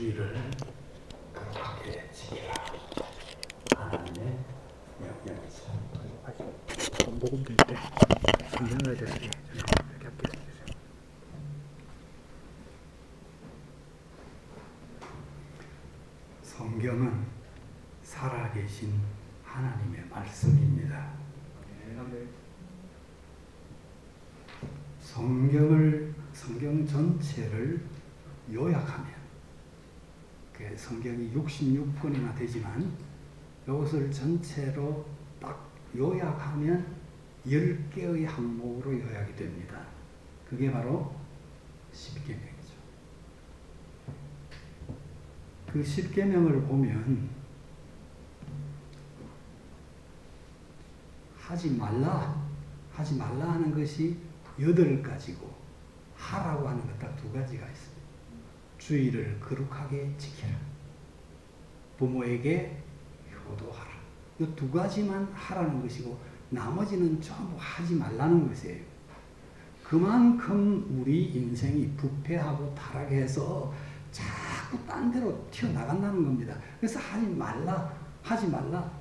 주의를 거룩하게 지키라. 하나님의 명령이죠. 녹음될 때 성경을 대해서 이렇게 함께 해주세요. 성경은 살아계신 하나님의 말씀입니다. 성경 전체를 요약하면, 성경이 66권이나 되지만 이것을 전체로 딱 요약하면 10개의 항목으로 요약이 됩니다. 그게 바로 십계명이죠. 그 십계명을 보면 하지 말라 하는 것이 8가지고 하라고 하는 것 딱 2가지가 있습니다. 주의를 거룩하게 지키라. 부모에게 효도하라. 이 2가지만 하라는 것이고 나머지는 전부 하지 말라는 것이에요. 그만큼 우리 인생이 부패하고 타락해서 자꾸 딴 데로 튀어나간다는 겁니다. 그래서 하지 말라.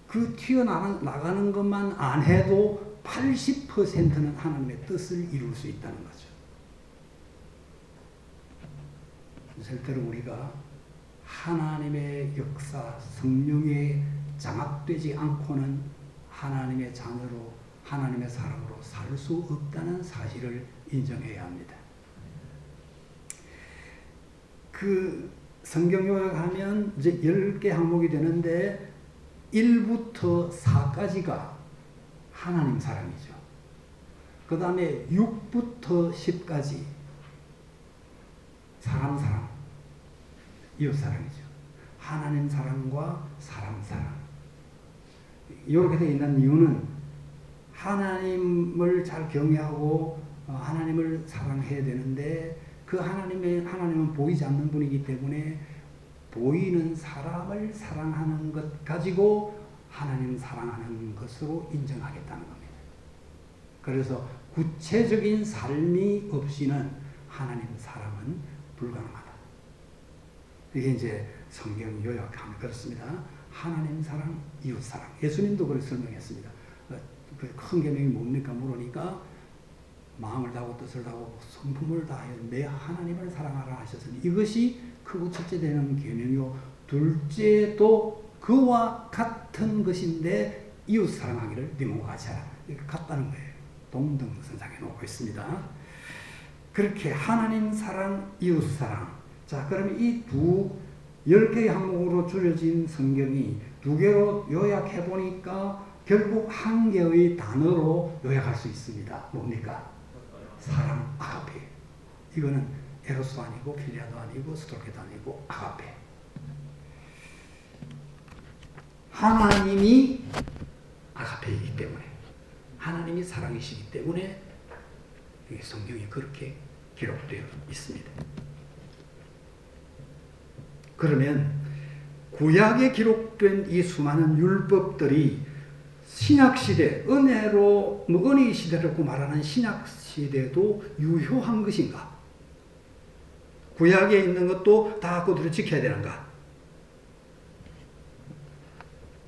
그 튀어나가는 것만 안 해도 80%는 하나님의 뜻을 이룰 수 있다는 거죠. 절대로 우리가 하나님의 역사, 성령에 장악되지 않고는 하나님의 자녀로, 하나님의 사람으로 살 수 없다는 사실을 인정해야 합니다. 그 성경 요약하면 이제 10개 항목이 되는데 1부터 4까지가 하나님 사랑이죠. 그 다음에 6부터 10까지 사람, 이웃 사랑이죠. 하나님 사랑과 사람 사랑. 이렇게 되어 있는 이유는 하나님을 잘 경외하고 하나님을 사랑해야 되는데 그 하나님은 보이지 않는 분이기 때문에 보이는 사람을 사랑하는 것 가지고 하나님 사랑하는 것으로 인정하겠다는 겁니다. 그래서 구체적인 삶이 없이는 하나님 사랑은 불가능하다. 이게 이제 성경 요약하면 그렇습니다. 하나님 사랑, 이웃 사랑. 예수님도 그렇게 설명했습니다. 그 큰 계명이 뭡니까? 물으니까 마음을 다하고 뜻을 다하고 성품을 다하여 내 하나님을 사랑하라 하셨으니 이것이 크고 첫째 되는 계명이요. 둘째도 그와 같은 것인데 이웃 사랑하기를 네 몸과 같이 하라. 이렇게 같다는 거예요. 동등선상에 놓고 있습니다. 그렇게 하나님 사랑, 이웃 사랑. 자, 그러면 이 10개의 항목으로 줄여진 성경이 2개로 요약해 보니까 결국 1개의 단어로 요약할 수 있습니다. 뭡니까? 사랑, 아가페. 이거는 에로스도 아니고 필리아도 아니고 스토케도 아니고 아가페. 하나님이 아가페이기 때문에, 하나님이 사랑이시기 때문에 성경이 그렇게 기록되어 있습니다. 그러면 구약에 기록된 이 수많은 율법들이 신약시대, 은혜의 시대라고 말하는 신약시대도 유효한 것인가? 구약에 있는 것도 다 그대로 지켜야 되는가?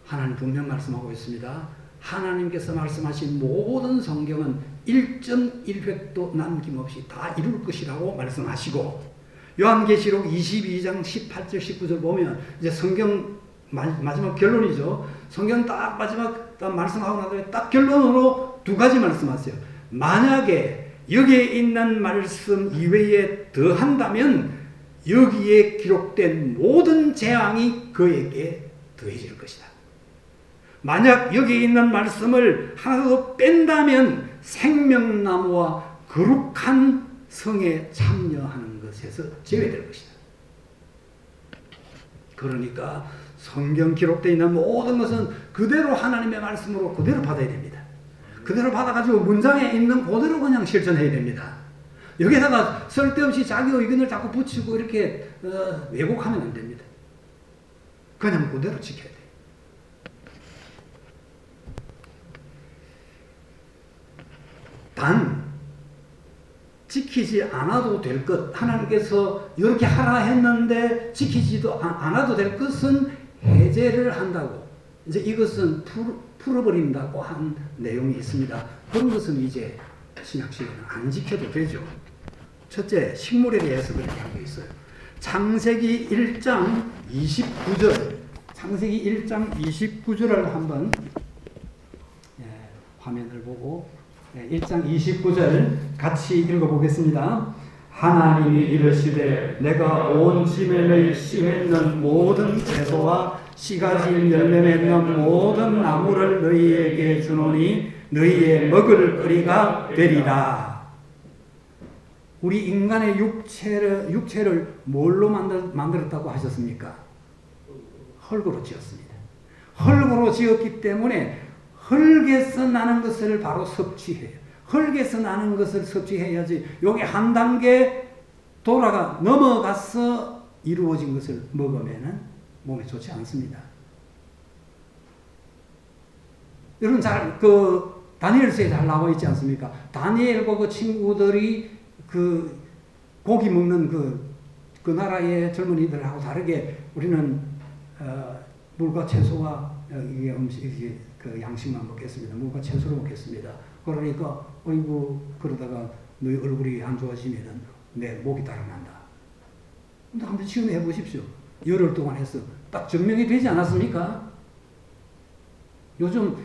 하나님 분명 말씀하고 있습니다. 하나님께서 말씀하신 모든 성경은 1.1획도 남김없이 다 이룰 것이라고 말씀하시고, 요한계시록 22장 18절 19절 보면 이제 성경 마지막 결론이죠. 성경 딱 마지막 딱 말씀하고 나서 딱 결론으로 2가지 말씀하세요. 만약에 여기에 있는 말씀 이외에 더한다면 여기에 기록된 모든 재앙이 그에게 더해질 것이다. 만약 여기에 있는 말씀을 하나도 뺀다면 생명나무와 거룩한 성에 참여하는 것에서 제외될 것이다. 그러니까 성경 기록되어 있는 모든 것은 그대로 하나님의 말씀으로 그대로 받아야 됩니다. 그대로 받아가지고 문장에 있는 그대로 그냥 실천해야 됩니다. 여기다가 쓸데없이 자기 의견을 자꾸 붙이고 이렇게 왜곡하면 안 됩니다. 그냥 그대로 지켜야 돼요. 단 지키지 않아도 될 것, 하나님께서 이렇게 하라 했는데 지키지도 않아도 될 것은 해제를 한다고. 이제 이것은 풀어버린다고 한 내용이 있습니다. 그런 것은 이제 신약시대는 안 지켜도 되죠. 첫째, 식물에 대해서 그렇게 하고 있어요. 창세기 1장 29절, 창세기 1장 29절을 한번 화면을 보고 1장 29절 같이 읽어보겠습니다. 하나님이 이르시되 내가 온 지면의 씨 맺는 모든 채소와 씨가지 열매 맺는 모든 나무를 너희에게 주노니 너희의 먹을 거리가 되리라. 우리 인간의 육체를 뭘로 만들었다고 하셨습니까? 흙으로 지었습니다. 흙으로 지었기 때문에 흙에서 나는 것을 바로 섭취해요. 흙에서 나는 것을 섭취해야지 여기 한 단계 넘어가서 이루어진 것을 먹으면 몸에 좋지 않습니다. 여러분 다니엘서에 잘 나와 있지 않습니까? 다니엘과 그 친구들이 그 고기 먹는 그 나라의 젊은이들하고 다르게 우리는 물과 채소와 이게 음식, 그 양식만 먹겠습니다. 물과 채소를 먹겠습니다. 그러니까 어이구 그러다가 너희 얼굴이 안 좋아지면은 내 목이 달아난다. 근데 한번 시험해 보십시오. 열흘 동안 해서 딱 증명이 되지 않았습니까? 요즘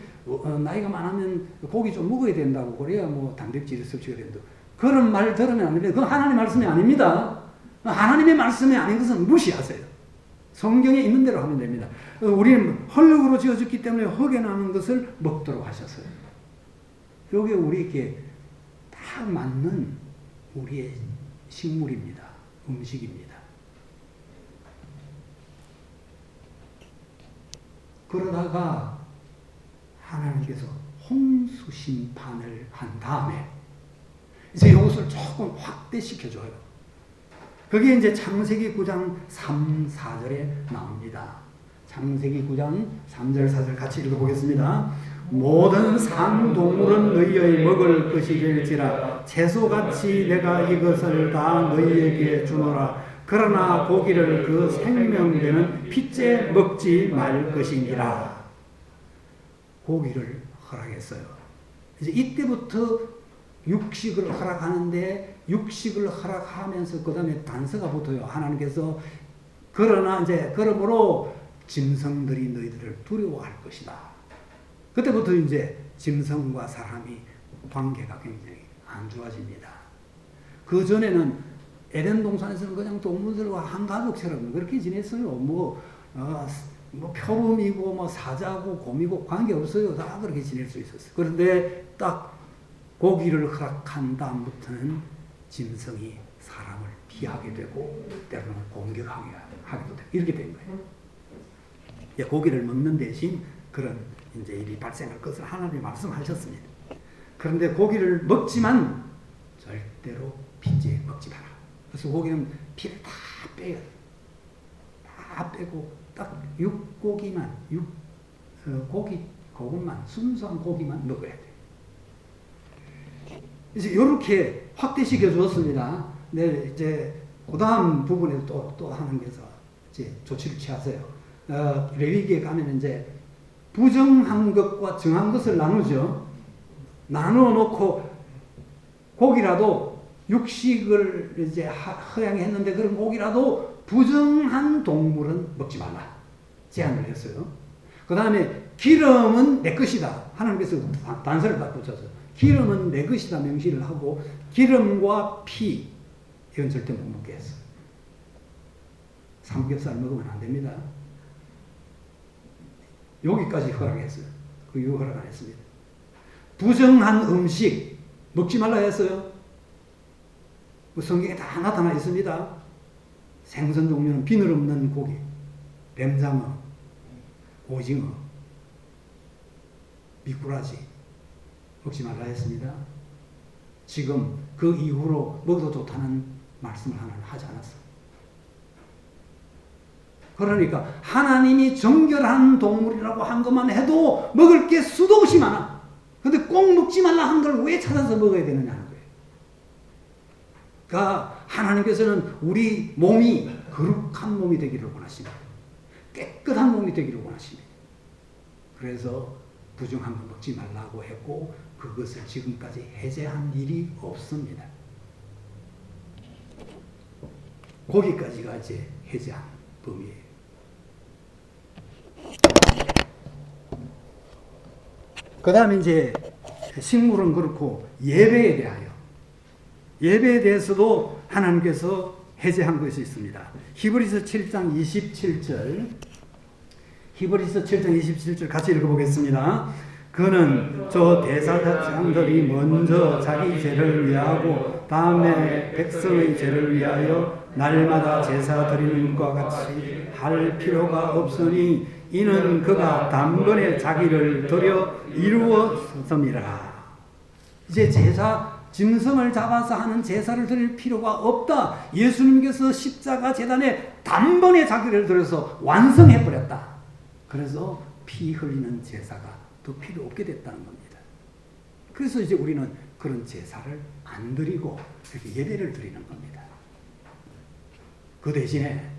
나이가 많으면 고기 좀 먹어야 된다고 그래야 뭐 단백질이 섭취가 된다. 그런 말 들으면 안 됩니다. 그건 하나님의 말씀이 아닙니다. 하나님의 말씀이 아닌 것은 무시하세요. 성경에 있는 대로 하면 됩니다. 우리는 흙으로 지어졌기 때문에 흙에 나는 것을 먹도록 하셨어요. 여기 우리에게 딱 맞는 우리의 식물입니다. 음식입니다. 그러다가 하나님께서 홍수 심판을 한 다음에 이제 이것을 조금 확대시켜줘요. 그게 이제 창세기 9장 3, 4절에 나옵니다. 창세기 9장 3절, 4절 같이 읽어보겠습니다. 모든 산동물은 너희의 먹을 것이 될지라 채소같이 내가 이것을 다 너희에게 주노라. 그러나 고기를 그 생명되는 핏째 먹지 말 것이니라. 고기를 허락했어요. 이제 이때부터 육식을 허락하는데 육식을 허락하면서 그 다음에 단서가 붙어요. 하나님께서 그러나 이제 그러므로 짐승들이 너희들을 두려워할 것이다. 그때부터 이제 짐승과 사람이 관계가 굉장히 안 좋아집니다. 그 전에는 에덴 동산에서는 그냥 동물들과 한 가족처럼 그렇게 지냈어요. 뭐 표범이고 뭐 사자고 곰이고 관계 없어요. 다 그렇게 지낼 수 있었어요. 그런데 딱 고기를 허락한 다음부터는 짐승이 사람을 피하게 되고 때로는 공격하기도 되고 이렇게 된 거예요. 고기를 먹는 대신 그런 이제 일이 발생할 것을 하나님이 말씀하셨습니다. 그런데 고기를 먹지만 절대로 핏째 먹지 마라. 그래서 고기는 피를 다 빼요. 다 빼고 딱 육고기만 그것만 순수한 고기만 먹어야 돼요. 이제 이렇게 확대시켜 주었습니다. 네, 이제 그 다음 부분에 또 하나님께서 이제 조치를 취하세요. 레위기에 가면 이제 부정한 것과 정한 것을 나누죠. 나누어 놓고 고기라도 육식을 이제 허용했는데 그런 고기라도 부정한 동물은 먹지 말라. 제한을 했어요. 그 다음에 기름은 내 것이다. 하나님께서 단서를 딱 붙여서 기름은 내 것이다 명시를 하고 기름과 피 이건 절대 못 먹게 했어요. 삼겹살 먹으면 안 됩니다. 여기까지 허락했어요. 그 이후 허락 안 했습니다. 부정한 음식 먹지 말라 했어요. 성경에 다 나타나 있습니다. 생선 종류는 비늘 없는 고기, 뱀장어, 오징어, 미꾸라지 먹지 말라 했습니다. 지금 그 이후로 먹어도 좋다는 말씀을 하나는 하지 않았어요. 그러니까 하나님이 정결한 동물이라고 한 것만 해도 먹을 게 수도 없이 많아. 근데 꼭 먹지 말라 한 걸 왜 찾아서 먹어야 되느냐 하는 거예요. 하나님께서는 우리 몸이 거룩한 몸이 되기를 원하십니다. 깨끗한 몸이 되기를 원하십니다. 그래서 부정한 거 먹지 말라고 했고 그것을 지금까지 해제한 일이 없습니다. 거기까지가 이제 해제한 범위예요. 그 다음에 이제 식물은 그렇고 예배에 대해서도 하나님께서 해제한 것이 있습니다. 히브리서 7장 27절 히브리서 7장 27절 같이 읽어보겠습니다. 그는 저 대사장들이 먼저 자기 죄를 위하고 다음에 백성의 죄를 위하여 날마다 제사 드리는 것과 같이 할 필요가 없으니 이는 그가 단번에 자기를 드려 이루었음이라. 이제 짐승을 잡아서 하는 제사를 드릴 필요가 없다. 예수님께서 십자가 제단에 단번에 자기를 들여서 완성해버렸다. 그래서 피 흘리는 제사가 더 필요 없게 됐다는 겁니다. 그래서 이제 우리는 그런 제사를 안 드리고 이렇게 예배를 드리는 겁니다. 그 대신에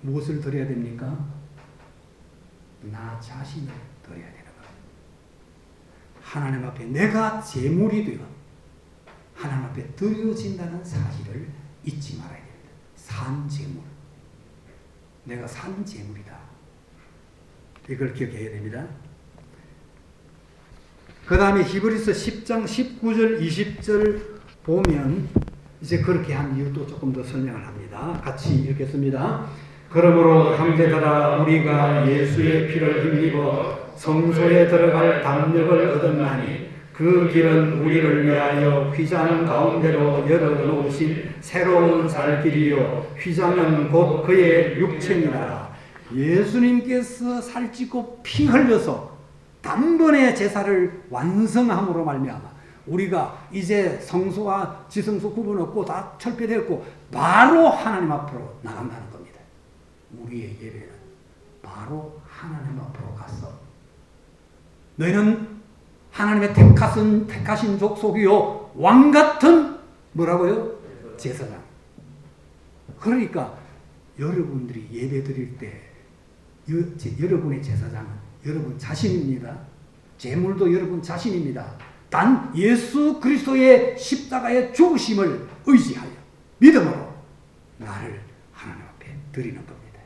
무엇을 드려야 됩니까? 나 자신을 드려야 되는 겁니다. 하나님 앞에 내가 제물이 되어 하나님 앞에 드려진다는 사실을 잊지 말아야 됩니다. 산 제물. 내가 산 제물이다. 이걸 기억해야 됩니다. 그 다음에 히브리서 10장 19절 20절 보면 이제 그렇게 한 이유도 조금 더 설명을 합니다. 같이 읽겠습니다. 그러므로 형제들아 우리가 예수의 피를 힘입어 성소에 들어갈 담력을 얻었나니 그 길은 우리를 위하여 휘장 가운데로 열어놓으신 새로운 살길이요 휘장은 곧 그의 육체니라. 예수님께서 살찌고 피 흘려서 단번에 제사를 완성함으로 말미암아 우리가 이제 성소와 지성소 구분 없고 다 철폐되었고 바로 하나님 앞으로 나간다는 겁니다. 우리의 예배는 바로 하나님 앞으로 가서 너희는 하나님의 택하신 족속이요 왕같은 뭐라고요? 제사장. 그러니까 여러분들이 예배 드릴 때 여러분의 제사장은 여러분 자신입니다. 제물도 여러분 자신입니다. 단 예수 그리스도의 십자가의 죽으심을 의지하여 믿음으로 나를 하나님 앞에 드리는 겁니다.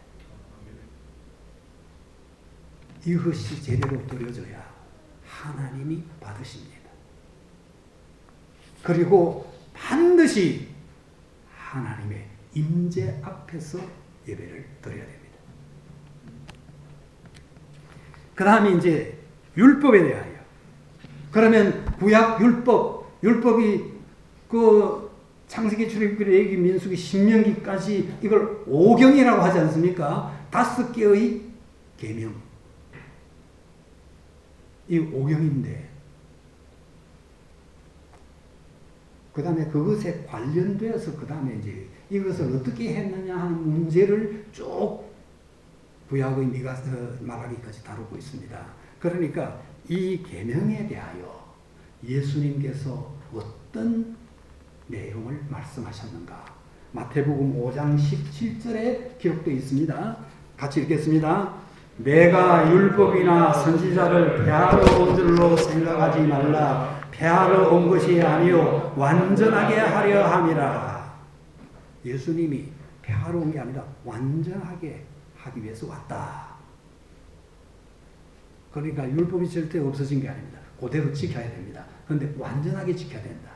이것이 제대로 드려져야 하나님이 받으십니다. 그리고 반드시 하나님의 임재 앞에서 예배를 드려야 됩니다. 그 다음에 이제 율법에 대하여. 그러면 구약 율법이 그 창세기, 출애굽기, 레위기, 민수기, 신명기까지 이걸 오경이라고 하지 않습니까? 5개의 계명. 이 오경인데 그 다음에 그것에 관련되어서 그 다음에 이제 이것을 어떻게 했느냐 하는 문제를 쭉 구약의 말하기까지 다루고 있습니다. 그러니까 이 계명에 대하여 예수님께서 어떤 내용을 말씀하셨는가? 마태복음 5장 17절에 기록되어 있습니다. 같이 읽겠습니다. 내가 율법이나 선지자를 폐하러 온 줄로 생각하지 말라. 폐하러 온 것이 아니요 완전하게 하려 함이라. 예수님이 폐하러 온 게 아니라 완전하게 하기 위해서 왔다. 그러니까 율법이 절대 없어진 게 아닙니다. 그대로 지켜야 됩니다. 그런데 완전하게 지켜야 된다.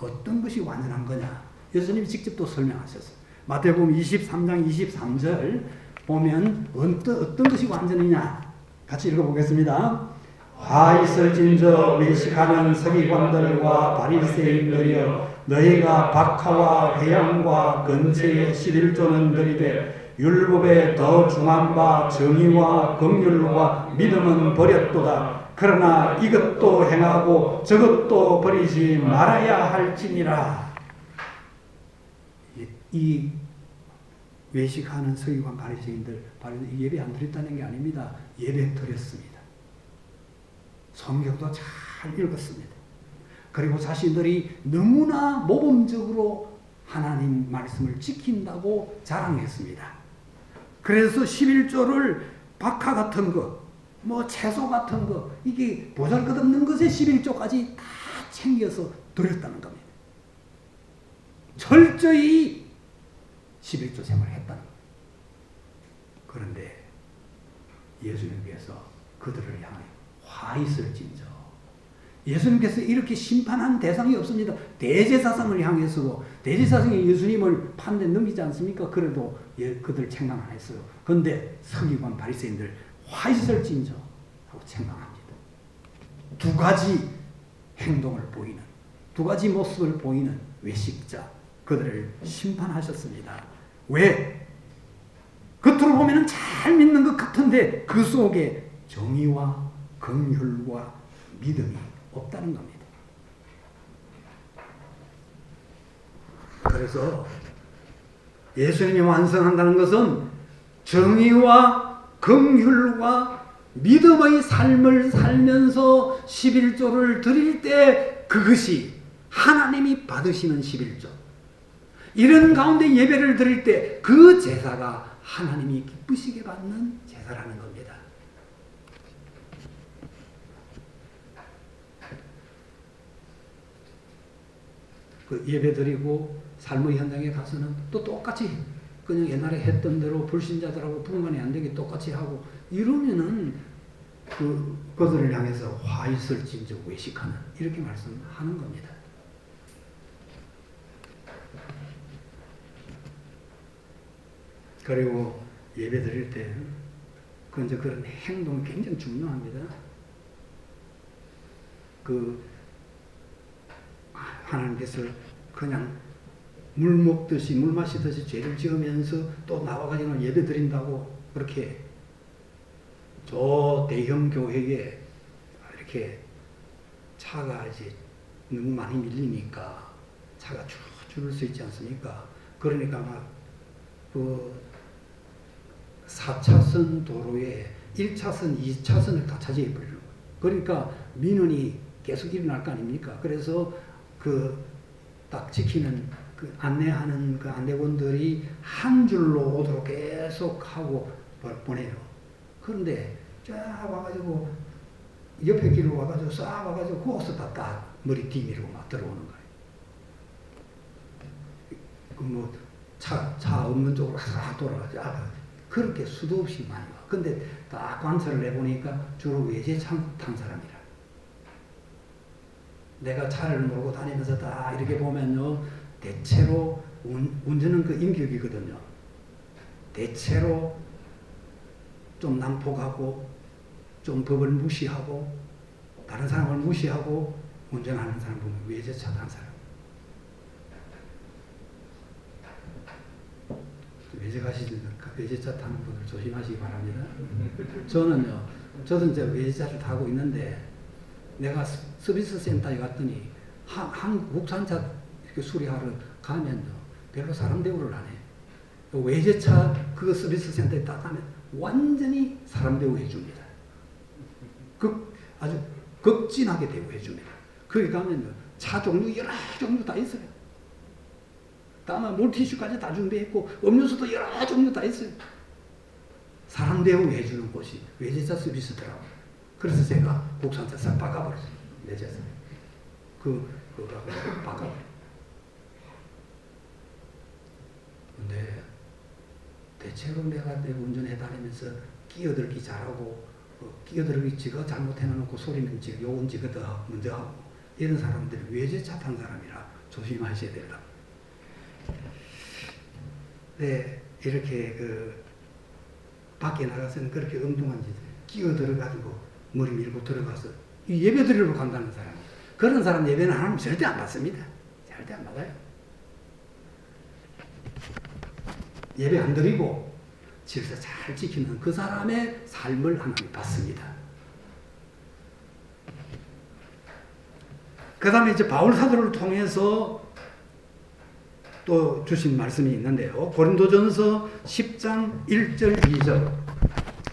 어떤 것이 완전한 거냐? 예수님이 직접 또 설명하셨어요. 마태복음 23장 23절 보면 어떤 것이 완전이냐? 같이 읽어보겠습니다. 화 있을진저 외식하는 서기관들과 바리새인들이여 너희가 박하와 회양과 근처에 11조는 들이되 율법에 더 중한 바 정의와 긍휼과 믿음은 버렸도다. 그러나 이것도 행하고 저것도 버리지 말아야 할지니라. 이 외식하는 서기관 바리새인들 예배 안 드렸다는 게 아닙니다. 예배 드렸습니다. 성경도 잘 읽었습니다. 그리고 자신들이 너무나 모범적으로 하나님 말씀을 지킨다고 자랑했습니다. 그래서 11조를 박하 같은 거, 뭐 채소 같은 거, 이게 보잘것없는 것에 11조까지 다 챙겨서 드렸다는 겁니다. 철저히 11조 생활을 했다는 겁니다. 그런데 예수님께서 그들을 향해 화 있을진저. 예수님께서 이렇게 심판한 대상이 없습니다. 대제사장을 향해서도 대제사장이 예수님을 판대 넘기지 않습니까? 그래도 그들 책망 안 했어요. 그런데 서기관 바리새인들 화 있을진저 하고 책망합니다. 두 가지 행동을 보이는, 두 가지 모습을 보이는 외식자, 그들을 심판하셨습니다. 왜? 겉으로 보면 잘 믿는 것 같은데 그 속에 정의와 긍휼과 믿음이 없다는 겁니다. 그래서 예수님이 완성한다는 것은 정의와 긍휼과 믿음의 삶을 살면서 11조를 드릴 때 그것이 하나님이 받으시는 11조. 이런 가운데 예배를 드릴 때 그 제사가 하나님이 기쁘시게 받는 제사라는 겁니다. 그 예배 드리고 삶의 현장에 가서는 또 똑같이 그냥 옛날에 했던 대로 불신자들하고 분간이 안 되게 똑같이 하고 이러면은 그들을 향해서 화 있을진저 외식하는 이렇게 말씀하는 겁니다. 그리고 예배 드릴 때 이제 그런 행동이 굉장히 중요합니다. 하나님께서 그냥 물 먹듯이 물 마시듯이 죄를 지으면서 또 나와가지고 예배 드린다고 그렇게 저 대형 교회에 이렇게 차가 이제 너무 많이 밀리니까 차가 쭉 줄을 수 있지 않습니까? 그러니까 막 4차선 도로에 1차선, 2차선을 다 차지해 버리는 거예요. 그러니까 민원이 계속 일어날 거 아닙니까? 그래서 딱 지키는 안내하는 안내원들이 한 줄로 오도록 계속 하고 보내요. 그런데 쫙 와가지고 옆에 길로 와가지고 싹 와가지고 거기서 딱 머리 뒤밀고 막 들어오는 거예요. 차 없는 쪽으로 싹 돌아가죠. 그렇게 수도 없이 많이 와. 근데 딱 관찰을 해보니까 주로 외제차 탄 사람이라. 내가 차를 몰고 다니면서 딱 이렇게 보면요. 대체로 운전은 인격이거든요. 대체로 좀 난폭하고 좀 법을 무시하고 다른 사람을 무시하고 운전하는 사람 보면 외제차 탄 사람. 외제차 타는 분들 조심하시기 바랍니다. 저도 이제 외제차를 타고 있는데 내가 서비스 센터에 갔더니 국산차 이렇게 수리하러 가면 별로 사람 대우를 안 해. 외제차 그 서비스 센터에 딱 가면 완전히 사람 대우해 줍니다. 아주 극진하게 대우해 줍니다. 거기 가면 차 종류 여러 종류 다 있어요. 다만 물티슈까지 다 준비했고 음료수도 여러 종류 다 있어요. 사람 대우해 주는 곳이 외제차 서비스더라고요. 그래서 제가 국산차 싹 바꿔버렸어요. 외제차. 그거 바꿔버렸어요. 근데 대체로 내가 운전해 다니면서 끼어들기 잘하고 끼어들기 지가 잘못해놓고 소리는 지가 요건 지가 더 먼저 하고 이런 사람들이 외제차 탄 사람이라 조심하셔야 된다. 네, 이렇게 밖에 나가서는 그렇게 엉뚱한 짓 끼어들어가지고 머리 밀고 들어가서 예배 드리러 간다는 사람. 그런 사람 예배는 하나님 절대 안 받습니다. 절대 안 받아요. 예배 안 드리고 질서 잘 지키는 그 사람의 삶을 하나님 받습니다. 그 다음에 이제 바울 사도를 통해서 또 주신 말씀이 있는데요. 고린도전서 10장 1절 2절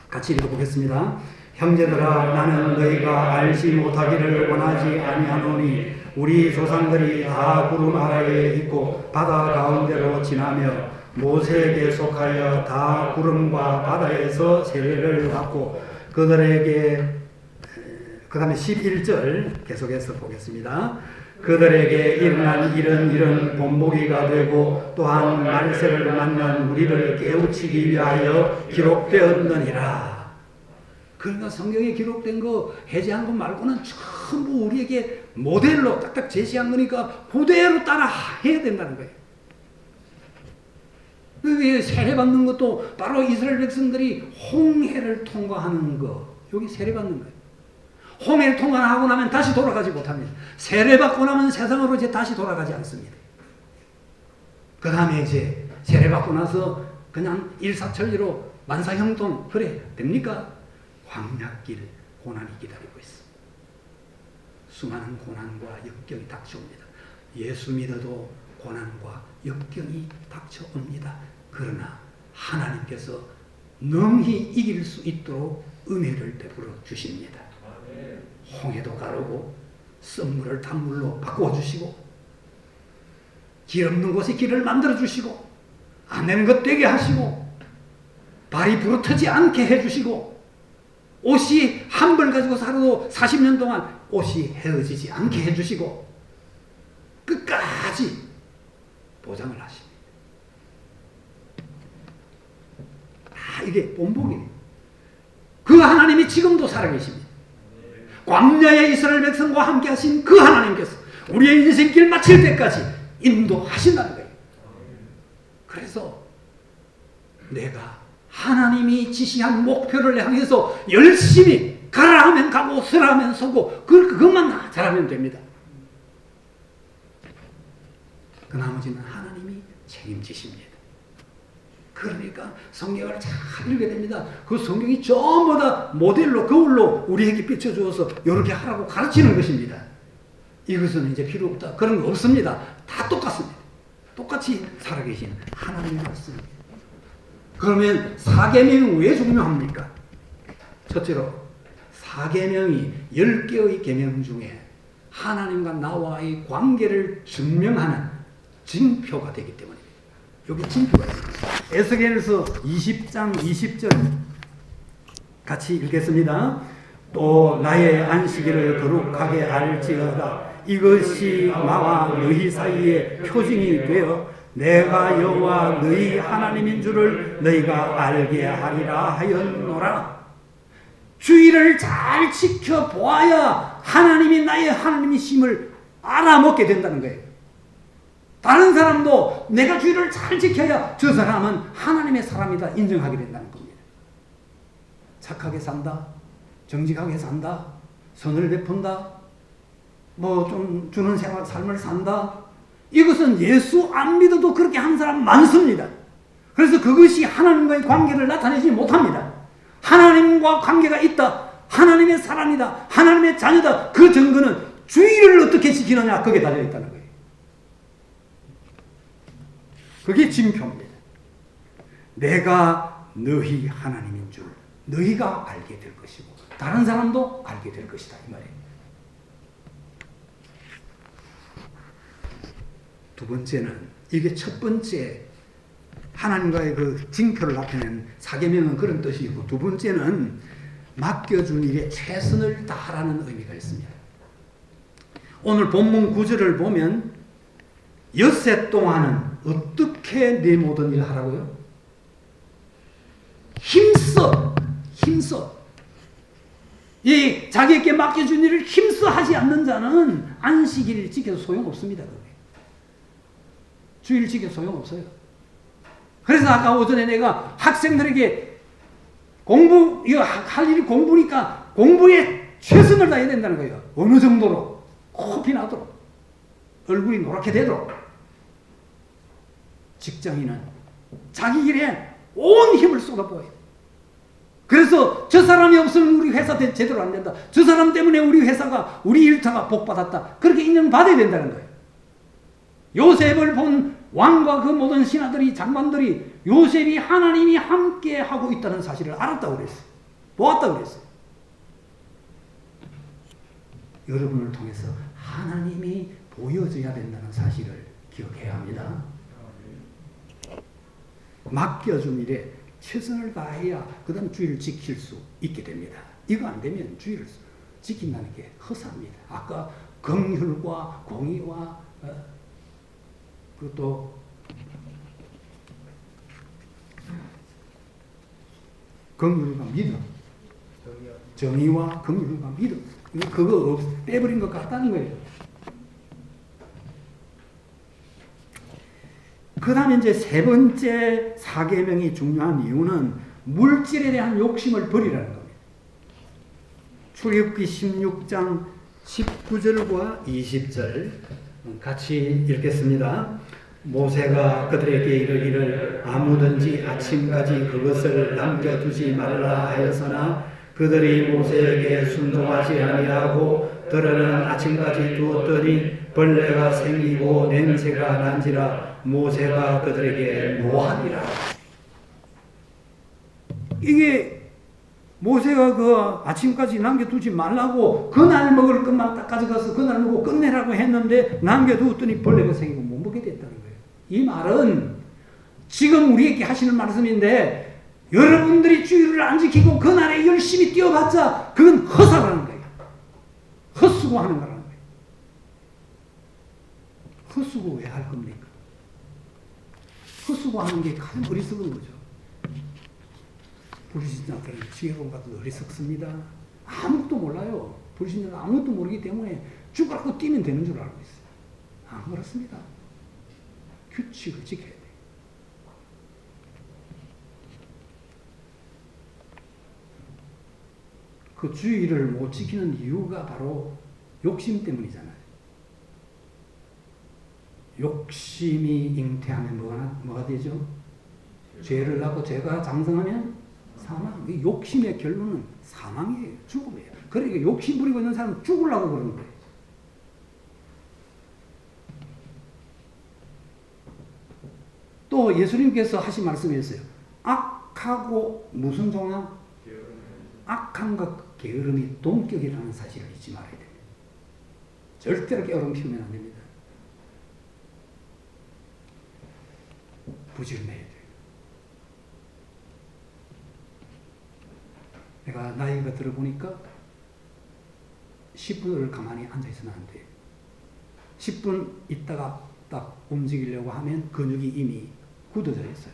같이 읽어보겠습니다. 형제들아 나는 너희가 알지 못하기를 원하지 아니하노니 우리 조상들이 다 구름 아래에 있고 바다 가운데로 지나며 모세에게 속하여 다 구름과 바다에서 세례를 받고 그들에게 그 다음에 11절 계속해서 보겠습니다. 그들에게 일어난 일은 본보기가 되고 또한 말세를 만난 우리를 깨우치기 위하여 기록되었느니라. 그러니까 성경에 기록된 거 해제한 것 말고는 전부 우리에게 모델로 딱딱 제시한 거니까 그대로 따라 해야 된다는 거예요. 그 세례받는 것도 바로 이스라엘 백성들이 홍해를 통과하는 거, 여기 세례받는 거예요. 홍해를 통과하고 나면 다시 돌아가지 못합니다. 세례받고 나면 세상으로 이제 다시 돌아가지 않습니다. 그 다음에 이제 세례받고 나서 그냥 일사천리로 만사형통, 그래 됩니까? 광야길 고난이 기다리고 있어. 수많은 고난과 역경이 닥쳐옵니다. 예수 믿어도 고난과 역경이 닥쳐옵니다. 그러나 하나님께서 능히 이길 수 있도록 은혜를 베풀어 주십니다. 홍해도 가르고 썸물을 단물로 바꿔주시고 길 없는 곳에 길을 만들어주시고 안 되는 것 되게 하시고 발이 부러뜨지 않게 해주시고 옷이 한 벌 가지고 살아도 40년 동안 옷이 헤어지지 않게 해주시고 끝까지 보장을 하십니다. 이게 본보기예요. 그 하나님이 지금도 살아계십니다. 광야의 이스라엘 백성과 함께 하신 그 하나님께서 우리의 인생길 마칠 때까지 인도하신다는 거예요. 그래서 내가 하나님이 지시한 목표를 향해서 열심히 가라 하면 가고 서라 하면 서고 그것만 잘하면 됩니다. 그 나머지는 하나님이 책임지십니다. 그러니까 성경을 잘 읽게 됩니다. 그 성경이 전부 다 모델로 거울로 우리에게 비춰주어서 이렇게 하라고 가르치는 것입니다. 이것은 이제 필요 없다. 그런 거 없습니다. 다 똑같습니다. 똑같이 살아계신 하나님의 말씀입니다. 그러면 사계명이 왜 중요합니까? 첫째로 사계명이 10개의 계명 중에 하나님과 나와의 관계를 증명하는 징표가 되기 때문입니다. 여기 징표가 있습니다. 에스겔서 20장 20절 같이 읽겠습니다. 또 나의 안식일을 거룩하게 알지어다. 이것이 나와 너희 사이에 표징이 되어 내가 여호와 너희 하나님인 줄을 너희가 알게 하리라 하였노라. 주의를 잘 지켜보아야 하나님이 나의 하나님이심을 알아먹게 된다는 거예요. 다른 사람도 내가 주의를 잘 지켜야 저 사람은 하나님의 사람이다 인정하게 된다는 겁니다. 착하게 산다, 정직하게 산다, 선을 베푼다, 뭐 좀 주는 삶을 산다. 이것은 예수 안 믿어도 그렇게 하는 사람 많습니다. 그래서 그것이 하나님과의 관계를 나타내지 못합니다. 하나님과 관계가 있다, 하나님의 사람이다, 하나님의 자녀다, 그 증거는 주의를 어떻게 지키느냐 거기에 달려있다는 거예요. 그게 징표입니다. 내가 너희 하나님인 줄 너희가 알게 될 것이고 다른 사람도 알게 될 것이다 이 말이에요. 두 번째는 이게 첫 번째 하나님과의 그 징표를 나타내는 사계명은 그런 뜻이고 두 번째는 맡겨준 일에 최선을 다하라는 의미가 있습니다. 오늘 본문 9절을 보면 엿새 동안은 어떻게 내 모든 일을 하라고요? 힘써 이 자기에게 맡겨준 일을 힘써 하지 않는 자는 안식일을 지켜서 소용없습니다. 주일 지켜서 소용없어요. 그래서 아까 오전에 내가 학생들에게 할 일이 공부니까 공부에 최선을 다해야 된다는 거예요. 어느 정도로? 코피 나도록, 얼굴이 노랗게 되도록. 직장인은 자기 일에 온 힘을 쏟아부어요. 그래서 저 사람이 없으면 우리 회사 제대로 안 된다. 저 사람 때문에 우리 회사가, 우리 일터가 복받았다. 그렇게 인정받아야 된다는 거예요. 요셉을 본 왕과 그 모든 신하들이, 장관들이 요셉이 하나님이 함께 하고 있다는 사실을 알았다고 그랬어요. 보았다고 그랬어요. 여러분을 통해서 하나님이 보여져야 된다는 사실을 기억해야 합니다. 맡겨준 일에 최선을 다해야 그 다음 주의를 지킬 수 있게 됩니다. 이거 안 되면 주의를 지킨다는 게 허사합니다. 아까 긍휼과 공의와 그것도 긍휼과 믿음, 정의와 긍휼과 믿음, 그거 빼버린 것 같다는 거예요. 그 다음에 이제 세 번째 사계명이 중요한 이유는 물질에 대한 욕심을 버리라는 겁니다. 출애굽기 16장 19절과 20절 같이 읽겠습니다. 모세가 그들에게 이르기를 아무든지 아침까지 그것을 남겨두지 말라 하였으나 그들이 모세에게 순종하지 아니하고 들어는 아침까지 두었더니 벌레가 생기고 냄새가 난지라 모세가 그들에게 노하니라. 이게 모세가 그 아침까지 남겨두지 말라고 그날 먹을 것만 딱 가져가서 그날 먹고 끝내라고 했는데 남겨두었더니 벌레가 생기고 못 먹게 됐다는 거예요. 이 말은 지금 우리에게 하시는 말씀인데 여러분들이 주의를 안 지키고 그날에 열심히 뛰어봤자 그건 허사라는 거예요. 헛수고하는 거라는 거예요. 헛수고 왜 할 겁니까? 헛수고하는 게 가장 어리석은 거죠. 불신자들은 지혜로운 것도 어리석습니다. 아무것도 몰라요. 불신자는 아무것도 모르기 때문에 죽으라고 뛰면 되는 줄 알고 있어요. 안 그렇습니다. 규칙을 지켜야 돼요. 그 주의를 못 지키는 이유가 바로 욕심 때문이잖아요. 욕심이 잉태하면 뭐가 되죠? 죄를 낳고 죄가 장성하면 사망. 욕심의 결론은 사망이에요. 죽음이에요. 그러니까 욕심 부리고 있는 사람은 죽으려고 그러는 거예요. 또 예수님께서 하신 말씀이 있어요. 악하고 무슨 종아? 악함과 게으름이 동격이라는 사실을 잊지 말아야 됩니다. 절대로 게으름 피우면 안 됩니다. 부지런해야 돼요. 내가 나이가 들어보니까 10분을 가만히 앉아있으면 안 돼요. 10분 있다가 딱 움직이려고 하면 근육이 이미 굳어져 있어요.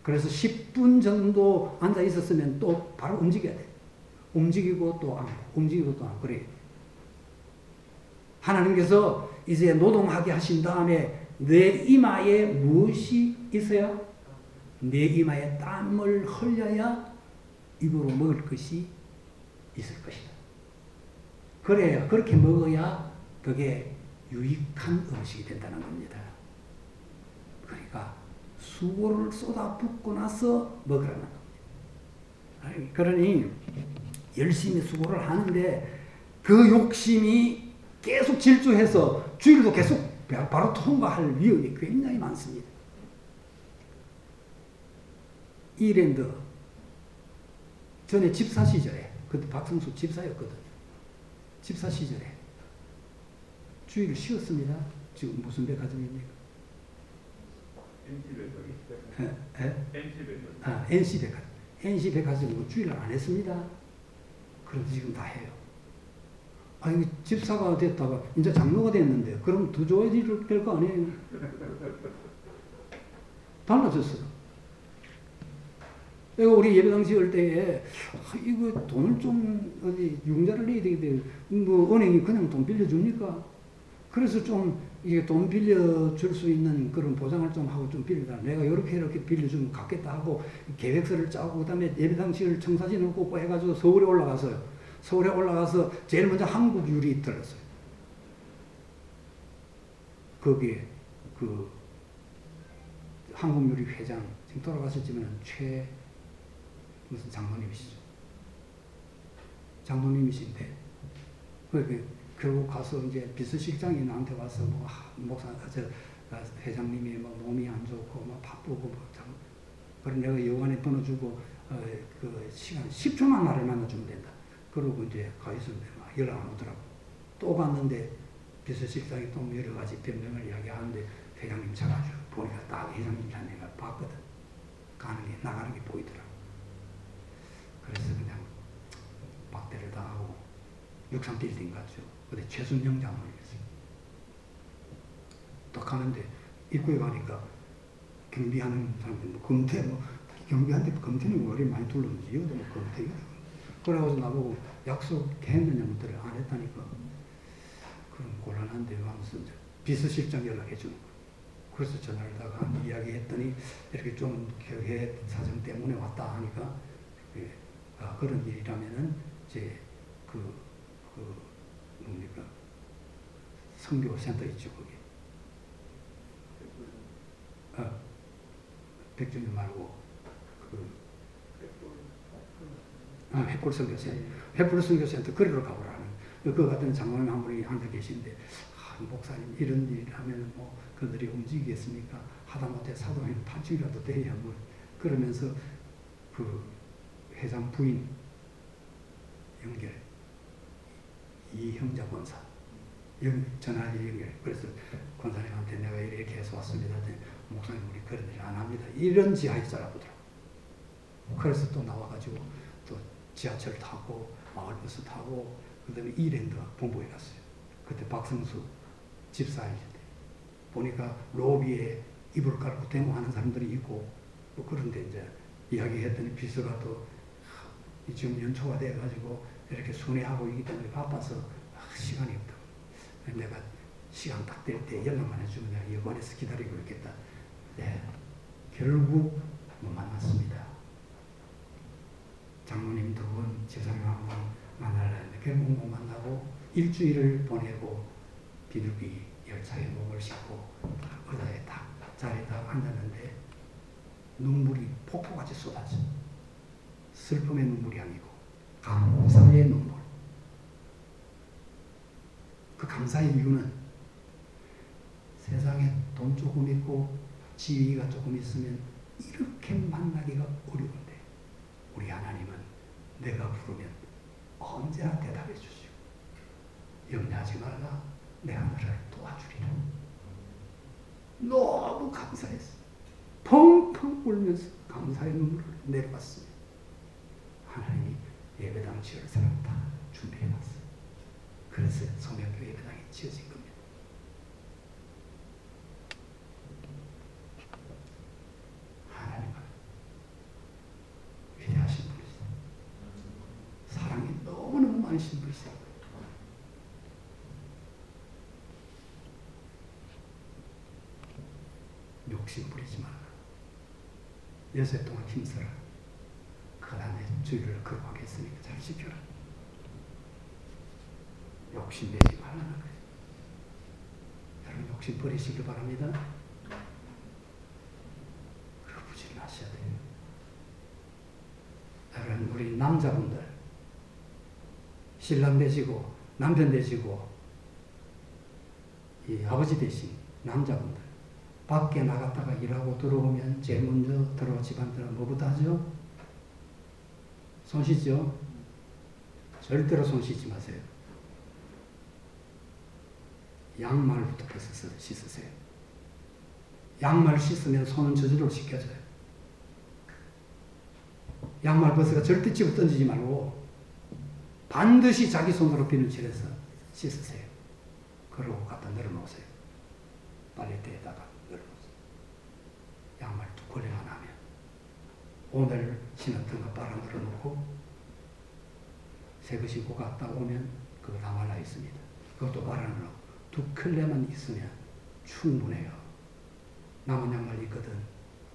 그래서 10분 정도 앉아 있었으면 또 바로 움직여야 돼요. 움직이고 또 앉고, 움직이고 또 앉고, 그래요. 하나님께서 이제 노동하게 하신 다음에 내 이마에 무엇이 있어요? 내 이마에 땀을 흘려야 입으로 먹을 것이 있을 것이다. 그래야, 그렇게 먹어야 그게 유익한 음식이 된다는 겁니다. 그러니까 수고를 쏟아붓고 나서 먹으라는 겁니다. 그러니 열심히 수고를 하는데 그 욕심이 계속 질주해서 주일도 계속 바로 통과할 위험이 굉장히 많습니다. 이랜드 전에 집사 시절에, 그때 박성수 집사였거든요. 집사 시절에 주일을 쉬었습니다. 지금 무슨 백화점입니까? NC백화점. NC백화점 주일을 안 했습니다. 그런데 지금 다 해요. 아니, 집사가 됐다가 이제 장로가 됐는데 그럼 더 좋아질 될 거 아니에요? 달라졌어요. 내가 우리 예배당시 할 때에 이거 돈을 좀 어디 융자를 내야 되겠대. 뭐 은행이 그냥 돈 빌려줍니까? 그래서 좀 이게 돈 빌려줄 수 있는 그런 보장을 좀 하고 좀 빌려달라. 내가 이렇게 빌려주면 갚겠다 하고 계획서를 짜고 그다음에 예배당시를 청사진을 꽂고 해가지고 서울에 올라갔어요. 서울에 올라가서 제일 먼저 한국유리 들었어요. 거기에 그 한국유리 회장 지금 돌아가셨지만 무슨 장로님이시죠. 장로님이신데 결국 가서 이제 비서실장이 나한테 와서 뭐 목사 회장님이 뭐 몸이 안 좋고 뭐 바쁘고 뭐 그런 내가 여관에 번호 주고 그 시간 10초만 나를 만나주면 된다. 그러고 이제 가 있었는데 연락 안 오더라고. 또 갔는데 비서실장이 또 여러 가지 변명을 이야기하는데 회장님 찾아가지고 보니까 딱 회장님이라는 내가 봤거든. 나가는 게 보이더라. 그래서 그냥 박대를 당하고 63빌딩 갔죠. 근데 최순영 장로를 했어요. 딱 가는데 입구에 가니까 경비하는 사람들 뭐 검태 뭐 경비한테 검태는 머리 많이 둘렀는지 이것도 뭐 검태가 그래가지고 나보고 약속했느냐 묻더래. 안 했다니까. 그럼 곤란한데 하면서 이제 비서실장 연락해 주는 거예요. 그래서 전화를다가 이야기했더니 이렇게 좀 교회 사정 때문에 왔다 하니까 그런 일이라면은 이제 뭡니까 선교센터 있죠 거기. 백종원 말고 횃불 선교센터. 횃불 선교센터 거리로 가보라는. 그 같은 장로님 한 분이 앉아 계신데 목사님 이런 일 하면 뭐 그들이 움직이겠습니까? 하다못해 사도행 탈출이라도 돼야 뭐 그러면서 그 회장 부인 연결 이형자 권사 전화를 연결. 그래서 권사님한테 내가 이렇게 해서 왔습니다. 목사님 우리 그런 일 안 합니다. 이런 지하에 알아보더라고. 그래서 또 나와가지고 또 지하철 타고 마을버스 타고 그다음에 이랜드 본부에 갔어요. 그때 박성수 집사일 때 보니까 로비에 이불 깔고 데모하는 사람들이 있고 뭐 그런데 이제 이야기했더니 비서가 또 지금 연초가 돼가지고 이렇게 순회하고 있기 때문에 바빠서 시간이 없다고. 내가 시간 딱 될 때 연락만 해주면 내가 여관에서 기다리고 있겠다. 네, 결국 못 만났습니다. 장모님 두 분, 집사님 한 분 만나려 했는데 결국 못 만나고 일주일을 보내고 비둘기 열차에 몸을 싣고 의자에 딱 자리에 딱 앉았는데 눈물이 폭포같이 쏟아져. 슬픔의 눈물이 아니고 감사의 눈물. 그 감사의 이유는 세상에 돈 조금 있고 지위가 조금 있으면 이렇게 만나기가 어려운데 우리 하나님은 내가 부르면 언제나 대답해 주시고 염려하지 말라 내가 너를 도와주리라. 너무 감사했어. 펑펑 울면서 감사의 눈물을 내려봤습니다. 하나님이 예배당 지을 사람 다 준비해놨어요. 그래서 성명교 예배당이 지어진 겁니다. 하나님은 위대하신 분이세요. 사랑이 너무너무 많으신 분이세요. 욕심 부리지 말라. 여세 동안 힘써라. 그 다음에 주의를 거룩하겠으니까 잘 지켜라. 욕심내지 말라는 거예요. 여러분 욕심 버리시길 바랍니다. 그리고 부지런하셔야 돼요. 여러분 우리 남자분들 신랑 되시고 남편 되시고 이 아버지 되신 남자분들 밖에 나갔다가 일하고 들어오면 제일 먼저 들어와 집안 들어 뭐부터 하죠? 손 씻죠? 절대로 손 씻지 마세요. 양말부터 벗어서 씻으세요. 양말 씻으면 손은 저절로 씻겨져요. 양말 벗어가 절대 집어 던지지 말고 반드시 자기 손으로 비누칠해서 씻으세요. 그러고 갖다 널어놓으세요. 빨래대에다가 널어놓으세요. 양말 두 걸레만 하면 오늘 신었던 거 빨아 널어놓고 새 거 신고 갔다 오면 그거 다 말라 있습니다. 그것도 빨아 널어놓고 두 켤레만 있으면 충분해요. 남은 양말 있거든.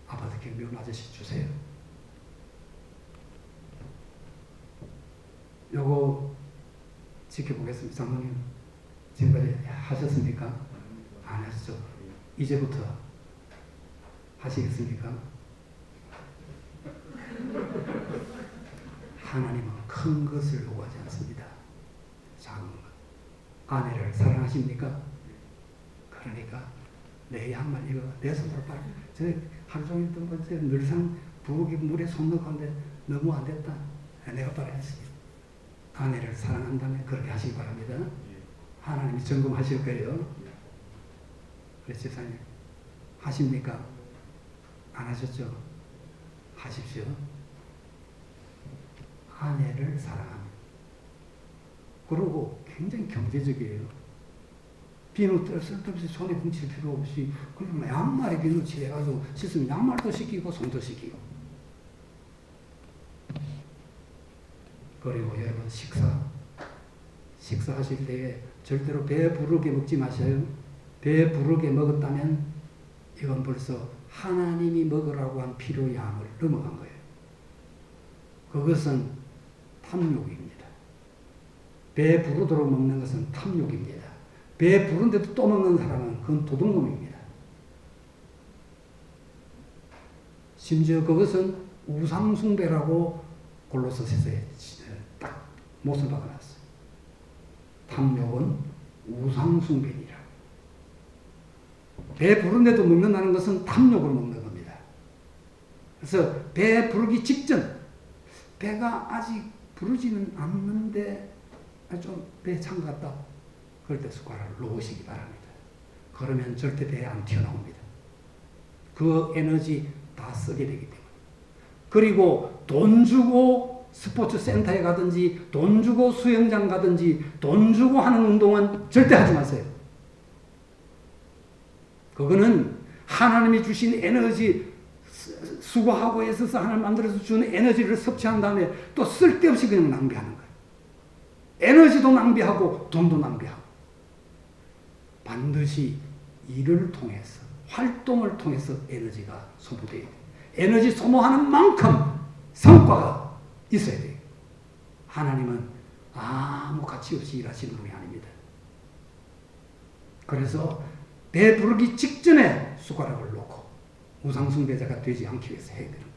아파트 경비원 아저씨 주세요. 요거 지켜보겠습니다. 장로님 지금까지 하셨습니까? 안 하시죠? 이제부터 하시겠습니까? 하나님은 큰 것을 요구하지 않습니다. 작은 것. 아내를 사랑하십니까? 그러니까 내 양말 이거 내 손으로 빨리 저 하루 종일 또 늘상 부엌에 물에 손 넣었는데 너무 안 됐다. 내가 빨리 했습니다. 아내를 사랑한다면 그렇게 하시기 바랍니다. 하나님이 점검하실 거예요. 그래서 집사님 하십니까? 안 하셨죠? 하십시오. 아내를 사랑합니다. 그리고 굉장히 경제적이에요. 비누 쓸데없이 손에 훔칠 필요 없이 그냥 양말에 비누 칠해가지고 씻으면 양말도 씻기고 손도 씻기고. 그리고 여러분 식사하실 때 절대로 배 부르게 먹지 마셔요. 배 부르게 먹었다면 이건 벌써 하나님이 먹으라고 한 필요 양을 넘어간 거예요. 그것은 탐욕입니다. 배 부르도록 먹는 것은 탐욕입니다. 배 부른데도 또 먹는 사람은 그건 도둑놈입니다. 심지어 그것은 우상숭배라고 골로새서에 딱 못을 박아놨어요. 탐욕은 우상숭배니라. 배 부른데도 먹는다는 것은 탐욕으로 먹는 겁니다. 그래서 배 부르기 직전, 배가 아직 부르지는 않는데 좀 배 찬 것 같다. 그럴 때 숟가락을 놓으시기 바랍니다. 그러면 절대 배에 안 튀어나옵니다. 그 에너지 다 쓰게 되기 때문에. 그리고 돈 주고 스포츠 센터에 가든지 돈 주고 수영장 가든지 돈 주고 하는 운동은 절대 하지 마세요. 그거는 하나님이 주신 에너지 수고하고 애써서 하나님 만들어서 주는 에너지를 섭취한 다음에 또 쓸데없이 그냥 낭비하는 거예요. 에너지도 낭비하고 돈도 낭비하고. 반드시 일을 통해서 활동을 통해서 에너지가 소모돼야 돼요. 에너지 소모하는 만큼 성과가 있어야 돼요. 하나님은 아무 가치 없이 일하시는 분이 아닙니다. 그래서 배 부르기 직전에 숟가락을 놓고 우상숭배자가 되지 않기 위해서 해야 되는 거예요.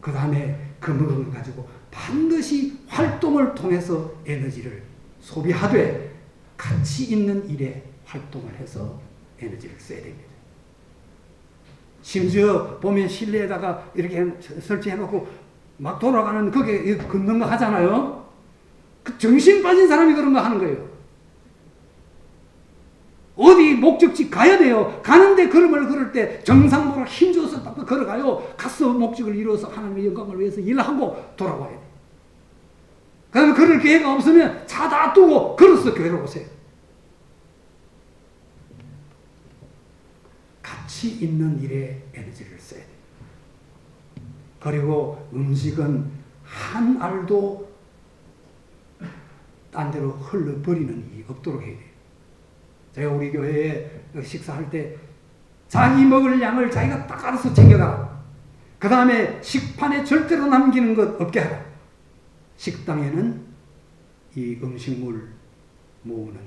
그 다음에 그 물건을 가지고 반드시 활동을 통해서 에너지를 소비하되 가치 있는 일에 활동을 해서 에너지를 써야 됩니다. 심지어 보면 실내에다가 이렇게 설치해놓고 막 돌아가는 그게 걷는 거 하잖아요. 그 정신 빠진 사람이 그런 거 하는 거예요. 어디 목적지 가야 돼요. 가는데 걸음을 걸을 때 정상보다 힘줘서 딱 걸어가요. 가서 목적을 이루어서 하나님의 영광을 위해서 일하고 돌아와야 돼요. 그 다음에 걸을 기회가 없으면 차 다 두고 걸어서 교회로 오세요. 가치 있는 일에 에너지를 써야 돼요. 그리고 음식은 한 알도 딴 데로 흘러버리는 일이 없도록 해야 돼요. 제가 우리 교회에 식사할 때 자기 먹을 양을 자기가 딱 알아서 챙겨가라. 그 다음에 식판에 절대로 남기는 것 없게 하라. 식당에는 이 음식물 모으는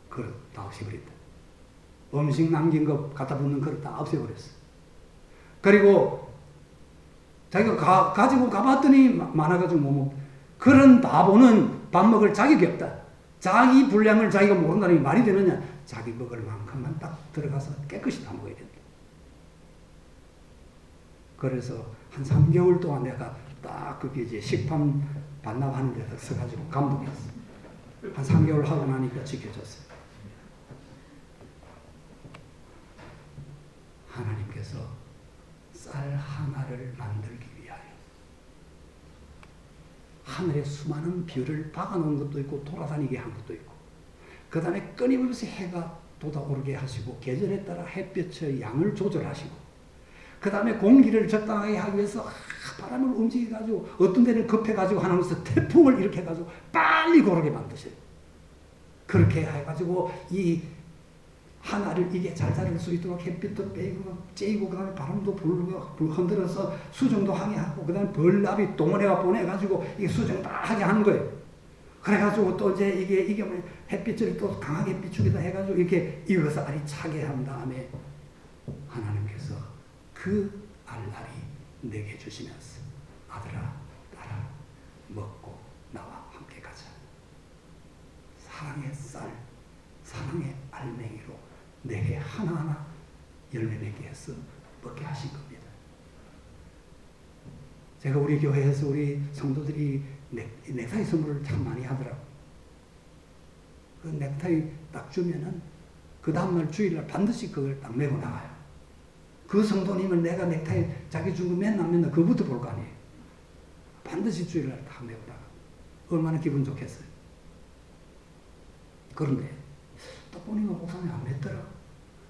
그릇 다 없애버린다. 음식 남긴 거 갖다 붓는 그릇 다 없애버렸어. 그리고 자기가 가지고 가봤더니 많아가지고 못 먹. 그런 바보는 밥 먹을 자격이 없다. 자기 분량을 자기가 모른다는 게 말이 되느냐? 자기 먹을 만큼만 딱 들어가서 깨끗이 다 먹어야 된다. 그래서 한 3개월 동안 내가 딱 그게 이제 식판 반납하는 데서 서가지고 감독했어. 한 3개월 하고 나니까 지켜졌어요. 하나님께서 쌀 하나를 만들기 위하여 하늘에 수많은 별을 박아놓은 것도 있고 돌아다니게 한 것도 있고 그 다음에 끊임없이 해가 돋아오르게 하시고 계절에 따라 햇볕의 양을 조절하시고 그 다음에 공기를 적당하게 하기 위해서 바람을 움직여가지고 어떤 데는 급해가지고 하나님께서 태풍을 일으켜가지고 빨리 고르게 만드셔요. 그렇게 해가지고 이 하나를 이게 잘 자랄 수 있도록 햇빛도 빼고 쬐고 그 다음에 바람도 불고 흔들어서 수정도 하게 하고 그 다음에 벌나비 동원해가 보내가지고 이게 수정 다 하게 하는 거예요. 그래가지고 또 이제 이게 햇빛을 또 강하게 비추기도 해가지고 이렇게 익어서 알이 차게 한 다음에 하나님께서 그 알날이 내게 주시면서 아들아 딸아 먹고 나와 함께 가자. 사랑의 쌀 사랑의 알맹이로 내게 하나하나 열매 맺게 해서 먹게 하신 겁니다. 제가 우리 교회에서 우리 성도들이 넥타이 선물을 참 많이 하더라고요. 그 넥타이 딱 주면은 그 다음날 주일날 반드시 그걸 딱 메고 나가요. 그 성도님을 내가 넥타이 자기 준 거 맨날 그부터 볼 거 아니에요. 반드시 주일날 딱 메고 나가. 얼마나 기분 좋겠어요. 그런데 또 보니까 목사님 안 맺더라.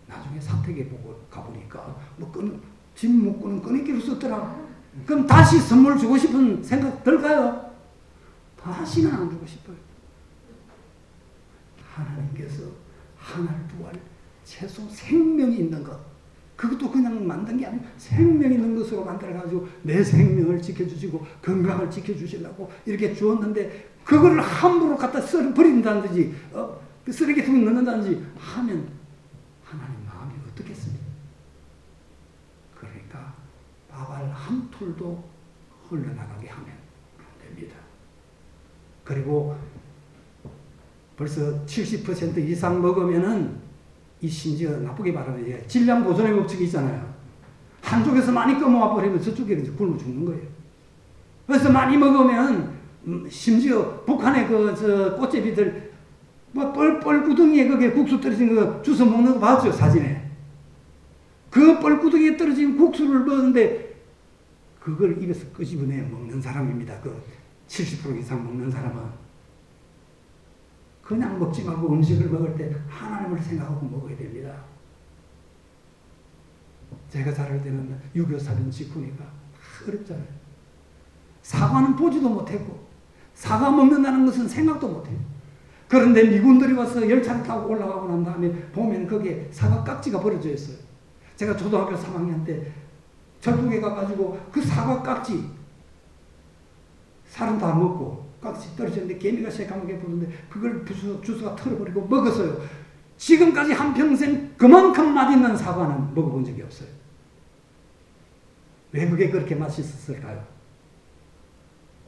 나중에 사택에 보고 가보니까 짐 묶고는 꺼내기로 썼더라. 그럼 다시 선물 주고 싶은 생각 들까요? 다시는 안 주고 싶어요. 하나님께서 한 알, 두 알, 최소 생명이 있는 것. 그것도 그냥 만든 게 아니고 생명 있는 것으로 만들어가지고 내 생명을 지켜주시고 건강을 지켜주시려고 이렇게 주었는데 그걸 함부로 갖다 버린다든지 그 쓰레기통에 넣는다든지 하면 하나님 마음이 어떻겠습니까? 그러니까 밥알 한 톨도 흘러나가게 하면 안 됩니다. 그리고 벌써 70% 이상 먹으면은 이 심지어 나쁘게 말하면 질량 보존의 법칙이 있잖아요. 한쪽에서 많이 꺼모아 버리면 저쪽에 굶어 죽는 거예요. 그래서 많이 먹으면 심지어 북한의 저 꽃제비들 뭐 뻘구덩이에 거기에 국수 떨어진 거 주워 먹는 거 봤죠, 사진에. 그 뻘구덩이에 떨어진 국수를 먹는데 그걸 입에서 끄집어내 먹는 사람입니다. 그 70% 이상 먹는 사람은. 그냥 먹지 말고 음식을 먹을 때 하나님을 생각하고 먹어야 됩니다. 제가 자랄 때는 6.25 사변 직후니까 어렵잖아요. 사과는 보지도 못했고 사과 먹는다는 것은 생각도 못해요. 그런데 미군들이 와서 열차를 타고 올라가고 난 다음에 보면 거기에 사과 깍지가 버려져 있어요. 제가 초등학교 3학년 때 절북에 가가지고 그 사과 깍지 살은 다 먹고 깍지 떨어졌는데 개미가 새까맣게 부는데 그걸 주스가 털어버리고 먹었어요. 지금까지 한평생 그만큼 맛있는 사과는 먹어본 적이 없어요. 왜 그게 그렇게 맛있었을까요?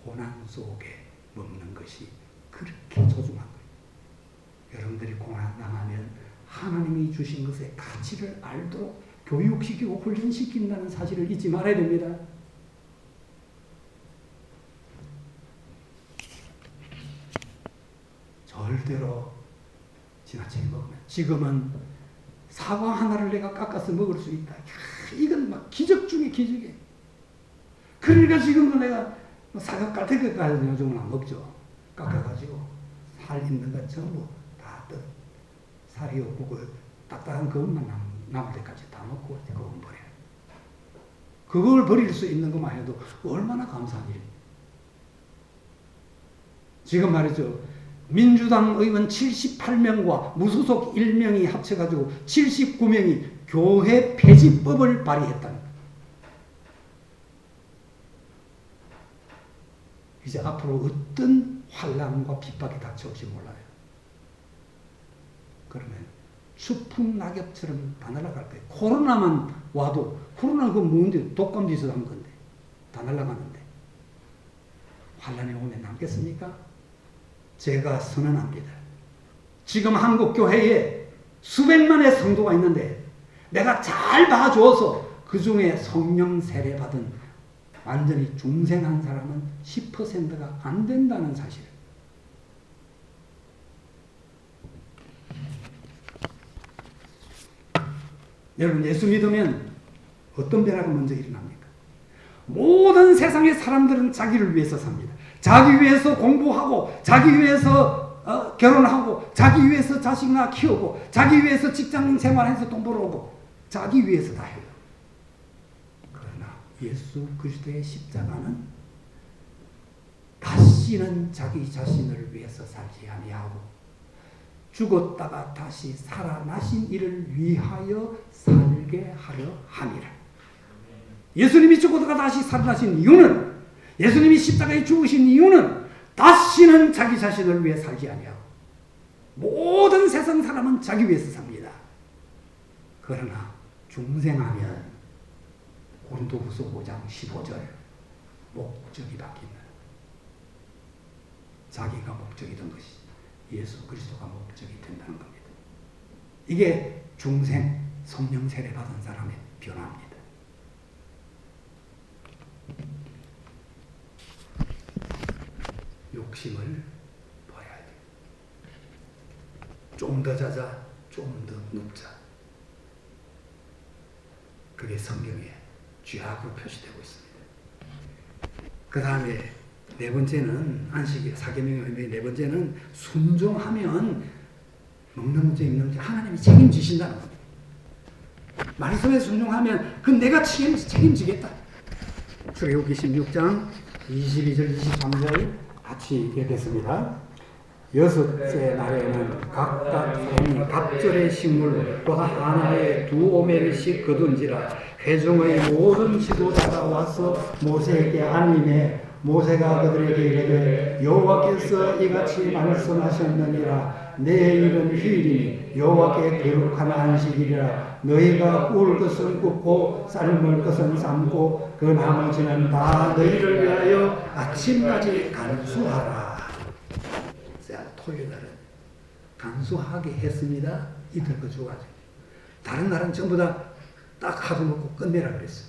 고난 속에 먹는 것이 그렇게 소중한 거예요. 여러분들이 고난 당하면 하나님이 주신 것의 가치를 알도록 교육시키고 훈련시킨다는 사실을 잊지 말아야 됩니다. 절대로 지나치게 먹으면 지금은 사과 하나를 내가 깎아서 먹을 수 있다. 이건 막 기적 중에 기적이에요. 그러니까 지금도 내가 사과 깔때기까지 요즘은 안 먹죠. 깎아가지고 살 있는 거 전부 다 살이 없고 그 딱딱한 것만 남을 때까지 다 먹고 그건 버려요. 그걸 버릴 수 있는 것만 해도 얼마나 감사한 일입니까? 지금 말이죠. 민주당 의원 78명과 무소속 1명이 합쳐가지고 79명이 교회 폐지법을 발의했답니다. 이제 앞으로 어떤 환란과 핍박이 닥쳐올지 몰라요. 그러면 추풍 낙엽처럼 다 날아갈 거예요. 코로나만 와도 코로나 그건 뭔데 독감 짓을 한 건데 다 날아가는데 환란이 오면 남겠습니까? 제가 선언합니다. 지금 한국 교회에 수백만의 성도가 있는데 내가 잘 봐줘서 그 중에 성령 세례 받은 완전히 중생한 사람은 10%가 안 된다는 사실. 여러분 예수 믿으면 어떤 변화가 먼저 일어납니까? 모든 세상의 사람들은 자기를 위해서 삽니다. 자기 위해서 공부하고 자기 위해서 결혼하고 자기 위해서 자식 낳아 키우고 자기 위해서 직장 생활해서 돈 벌어오고 자기 위해서 다 해요. 그러나 예수 그리스도의 십자가는 다시는 자기 자신을 위해서 살지 아니하고 죽었다가 다시 살아나신 이를 위하여 살게 하려 함이라. 예수님이 죽었다가 다시 살아나신 이유는 예수님이 십자가에 죽으신 이유는 다시는 자기 자신을 위해 살지 아니하고 모든 세상 사람은 자기 위해서 삽니다. 그러나 중생하면 고린도후서 5장 15절 목적이 바뀐다. 자기가 목적이 된 것이 예수 그리스도가 목적이 된다는 겁니다. 이게 중생 성령 세례 받은 사람의 변화입니다. 욕심을 버려야 돼요. 좀 더 자자, 좀 더 눕자. 그게 성경에 죄악으로 표시되고 있습니다. 그 다음에 네 번째는 안식일, 사계명의 네 번째는 순종하면 먹는 문제, 입는 문제 하나님이 책임지신다는 겁니다. 말씀에 순종하면 그 내가 책임지겠다. 출애굽기 16장 22절 23절 같이 읽겠습니다. 여섯째 날에는 각각 사람이 갑절의 식물보다 하나에 2오멜씩 거둔지라. 회중의 모든 지도자가 와서 모세에게 안림해 모세가 그들에게 이르되 여호와께서 이같이 말씀하셨느니라. 내일은 휴일이니 여호와께 거룩한 안식일이라. 너희가 구울 것은 굽고 삶을 것은 삶고 그 나머지는 다 너희를 위하여 아침까지 간수하라. 토요일 날은 간수하게 했습니다. 이틀 거주가지고. 다른 날은 전부 다 딱 하루 먹고 끝내라 그랬어요.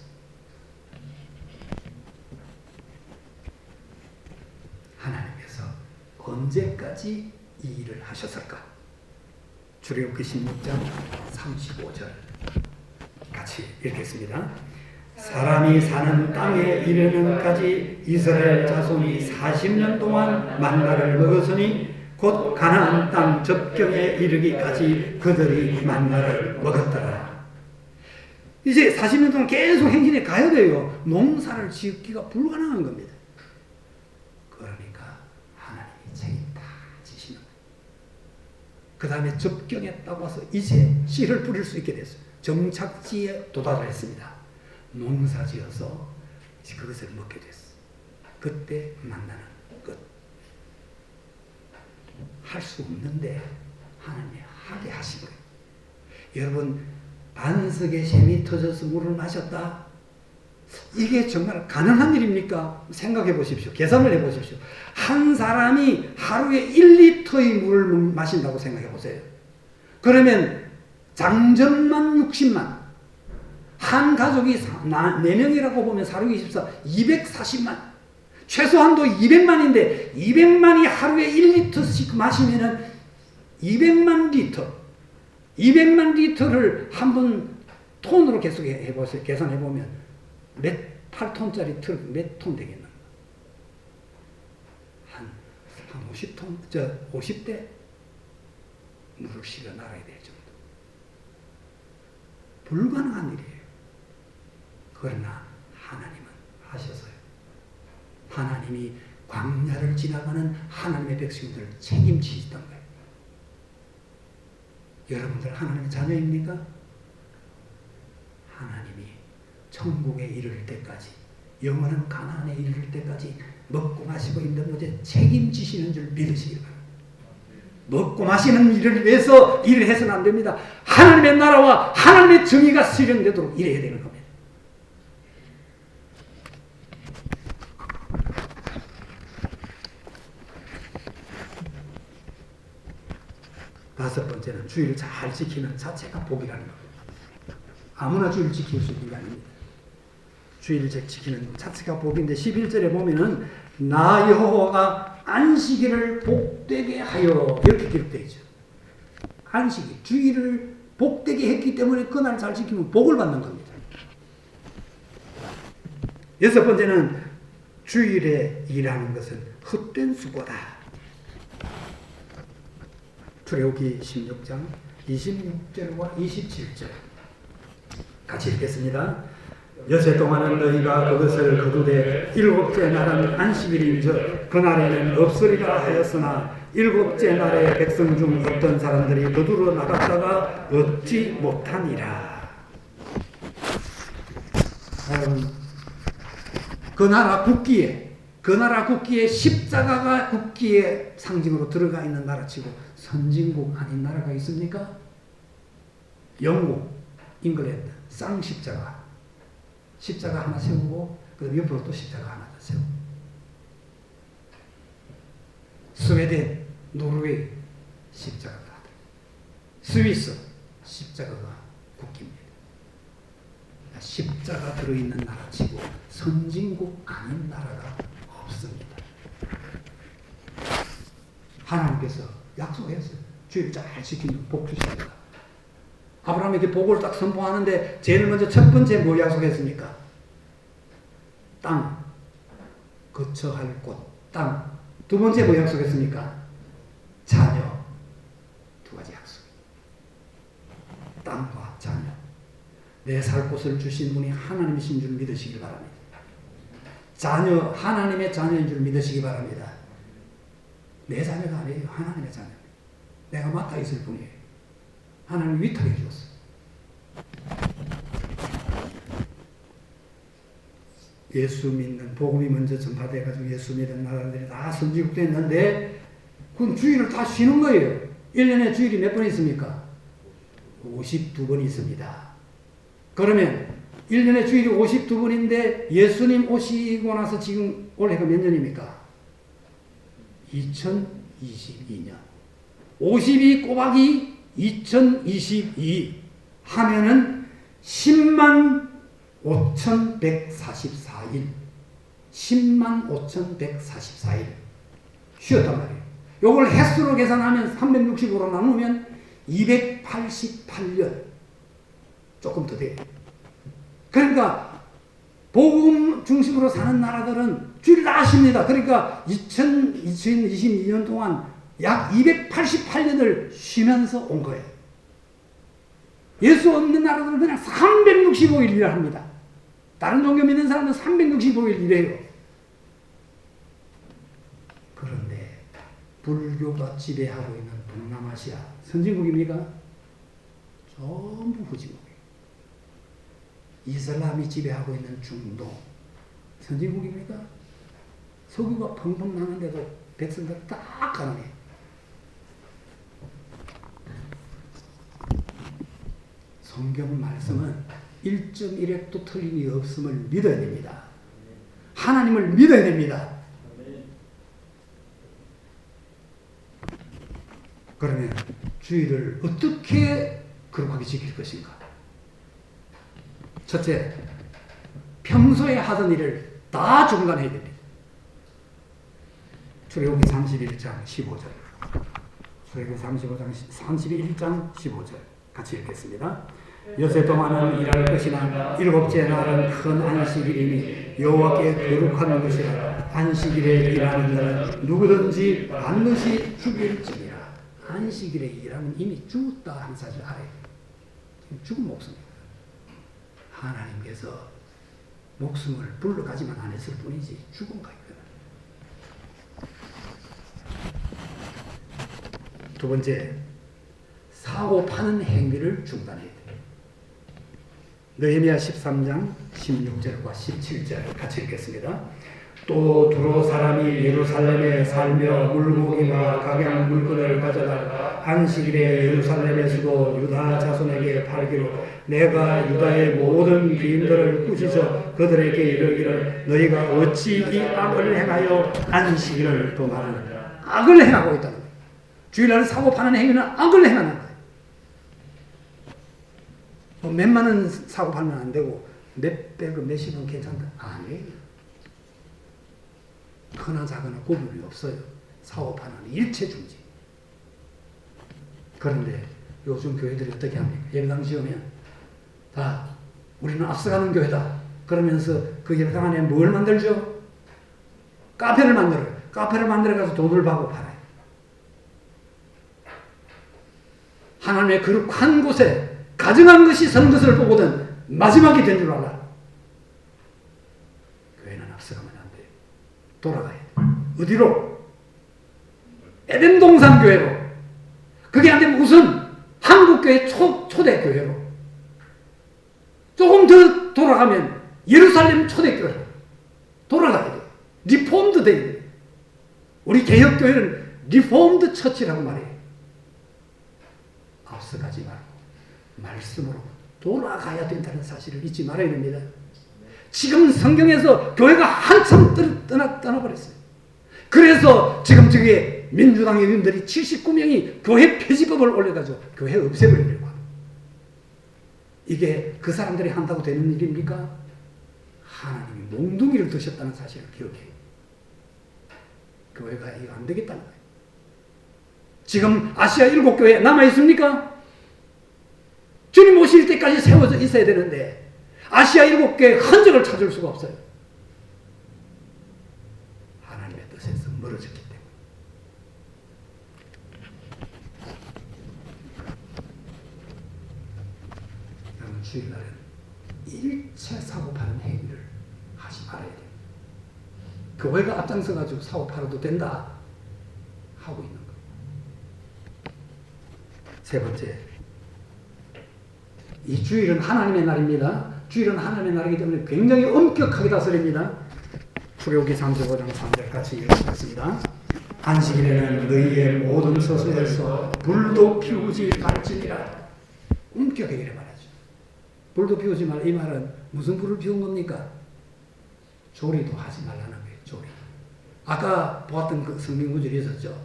하나님께서 언제까지 이 일을 하셨을까? 출애굽기 16장 35절 같이 읽겠습니다. 사람이 사는 땅에 이르는까지 이스라엘 자손이 40년 동안 만나를 먹었으니 곧 가나안 땅 접경에 이르기까지 그들이 만나를 먹었더라. 이제 40년 동안 계속 행진에 가야 돼요. 농사를 짓기가 불가능한 겁니다. 그러니까 하나님이 책임 다 지시는 거예요. 그 다음에 접경에 딱 와서 이제 씨를 뿌릴 수 있게 됐어요. 정착지에 도달을 했습니다. 농사 지어서 그것을 먹게 됐어요. 그때 만나는 끝. 할 수 없는데 하나님이 하게 하신 거예요. 여러분, 반석에 샘이 터져서 물을 마셨다? 이게 정말 가능한 일입니까? 생각해 보십시오. 계산을 해 보십시오. 한 사람이 하루에 1리터의 물을 마신다고 생각해 보세요. 그러면 장전만 60만, 한 가족이 4명이라고 보면 4, 6, 24, 240만, 최소한도 200만인데 200만이 하루에 1리터씩 마시면은 200만 리터, 200만 리터를 한 번 톤으로 계속 해보세요. 계산해보면 몇 8톤짜리 트럭 몇 톤 되겠나? 한 50톤, 50대 물을 실어 나가야 될 정도. 불가능한 일이에요. 그러나 하나님은 하셔서요. 하나님이 광야를 지나가는 하나님의 백성들 책임지시던 거예요. 여러분들 하나님의 자녀입니까? 하나님이 천국에 이를 때까지, 영원한 가나안에 이를 때까지 먹고 마시고 있는 문제 책임지시는 줄 믿으시기 바랍니다. 먹고 마시는 일을 위해서 일을 해서는 안 됩니다. 하나님의 나라와 하나님의 정의가 실현되도록 일해야 되는 겁니다. 다섯 번째는 주의를 잘 지키는 자체가 복이라는 겁니다. 아무나 주의를 지킬 수 있는 게 아닙니다. 주의를 지키는 자체가 복인데 11절에 보면은 나 여호와가 안식일을 복되게 하여 이렇게 기록되어 있죠. 안식일, 주의를 복되게 했기 때문에 그날 잘 지키면 복을 받는 겁니다. 여섯 번째는 주일에 일하는 것은 헛된 수고다. 출애굽기 16장 26절과 27절 같이 읽겠습니다. 여세 동안은 너희가 그것을 거두되 일곱째 날은 안식일인즉 그날에는 없으리라 하였으나 일곱째 날에 백성 중 어떤 사람들이 거두러 나갔다가 얻지 못하니라. 그 나라 국기에 십자가가 국기의 상징으로 들어가 있는 나라치고 선진국 아닌 나라가 있습니까? 영국, 잉글랜드, 쌍십자가. 십자가 하나 세우고 그 옆으로 또 십자가 하나 더 세우고. 스웨덴, 노르웨이 십자가가. 스위스 십자가가 국기입니다. 십자가 들어있는 나라치고 선진국 아닌 나라가 없습니다. 하나님께서 약속했어요. 주의를 잘 지키면 복 주십니다. 아브라함에게 복을 딱 선포하는데 제일 먼저 첫 번째 뭐 약속했습니까? 땅, 거처할 곳, 땅. 두 번째 뭐 약속했습니까? 자녀. 두 가지 약속. 땅과 자녀. 내 살 곳을 주신 분이 하나님이신 줄 믿으시기 바랍니다. 자녀, 하나님의 자녀인 줄 믿으시기 바랍니다. 내 자녀가 아니에요. 하나님의 자녀입니다. 내가 맡아 있을 뿐이에요. 하나님 위탁해 주었어요. 예수 믿는 복음이 먼저 전파돼가지고 예수 믿는 나라들이 다 선지국 됐는데 그건 주일을 다 쉬는 거예요. 1년에 주일이 몇 번 있습니까? 52번 있습니다. 그러면 1년에 주일이 52번인데 예수님 오시고 나서 지금 올해가 몇 년입니까? 2022년. 52 곱하기 2022 하면은 10만 5,144일. 10만 5,144일. 쉬었단 말이에요. 요걸 횟수로 계산하면 365로 나누면 288년. 조금 더 돼요. 그러니까 복음 중심으로 사는 나라들은 주일 다 쉽니다. 그러니까 2022년 동안 약 288년을 쉬면서 온 거예요. 예수 없는 나라들은 그냥 365일 일을 합니다. 다른 종교 믿는 사람은 365일 일해요. 그런데 불교가 지배하고 있는 동남아시아 선진국입니까? 전부 후진국이에요. 이슬람이 지배하고 있는 중동 선진국입니까? 석유가 펑펑 나는데도 백성들 딱 가난해. 성경 말씀은 1.1획도 틀림이 없음을 믿어야 됩니다. 하나님을 믿어야 됩니다. 그러면 주의를 어떻게 거룩하게 지킬 것인가? 첫째, 평소에 하던 일을 다 중단해야 됩니다. 출애굽기 31장 15절. 출애굽기 31장 15절. 같이 읽겠습니다. 여세 동안은 일할 것이나 일곱째 날은 큰 안식일이니 여호와께 거룩한 것이라. 안식일에 일하는 자는 누구든지 반드시 죽일지니라. 안식일에 일하면 이미 죽었다 하는 사실 알아요. 죽은 목숨입니다. 하나님께서 목숨을 불러가지만 안 했을 뿐이지 죽은 거예요. 두 번째, 사고 파는 행위를 중단해야 돼요. 느헤미야 13장 16절과 17절 같이 읽겠습니다. 또 두로 사람이 예루살렘에 살며 물고기와 각양 물건을 가져다가 안식일에 예루살렘에서도 유다 자손에게 팔기로 내가 유다의 모든 귀인들을 꾸짖어 그들에게 이르기를 너희가 어찌 이 악을 행하여 안식일을 범하느냐. 악을 행하고 있다는 거예요. 주일날 사고 파는 행위는 악을 행하는 거예요. 뭐 몇만 원 사고 팔면 안 되고 몇백원 몇십원 괜찮다. 아니에요. 크나 작으나 구분이 없어요. 사고 파는 일체 중지. 그런데 요즘 교회들이 어떻게 합니까? 예배당 지으면 다 우리는 앞서가는 교회다. 그러면서 그 예배당 안에 뭘 만들죠? 카페를 만들어요. 카페를 만들어가서 돈을 받고 팔아요. 하나님의 거룩한 곳에 가증한 것이 서는 것을 보거든 마지막이 된 줄 알아. 교회는 앞서가면 안 돼요. 돌아가야 돼. 어디로? 에덴 동산 교회로. 그게 안 되면 우선 한국교회 초대 교회로. 조금 더 돌아가면 예루살렘 초대 교회로 돌아가야 돼. 리폼드 돼야 돼. 우리 개혁교회는 리폼드 처치라고 말해요. 앞서가지 말고 말씀으로 돌아가야 된다는 사실을 잊지 말아야 됩니다. 지금 성경에서 교회가 한참 떠나버렸어요. 그래서 지금 저기 민주당 의원들이 79명이 교회 폐지법을 올려가지고 교회 없애버리려고 합니다. 이게 그 사람들이 한다고 되는 일입니까? 하나님이 몽둥이를 드셨다는 사실을 기억해요. 교회가 이거 안 되겠다는 거예요. 지금 아시아 7교회 남아 있습니까? 주님 오실 때까지 세워져 있어야 되는데 아시아 7교회 흔적을 찾을 수가 없어요. 하나님의 뜻에서 멀어졌기 때문에. 여러분, 주일날은 일체 사고파는 행위를 하지 말아야 돼요. 교회가 앞장서가지고 사고팔아도 된다 하고 있는 거예요. 세 번째, 이 주일은 하나님의 날입니다. 주일은 하나님의 날이기 때문에 굉장히 엄격하게 다스립니다. 출애굽기 35장 3절 같이 읽어보겠습니다. 안식일에는 너희의 모든 서소에서 불도 피우지 말지니라. 엄격하게 이래 말하죠. 불도 피우지 말라. 이 말은 무슨 불을 피운 겁니까? 조리도 하지 말라는 거예요. 조리. 아까 보았던 그 성경 구절이 있었죠.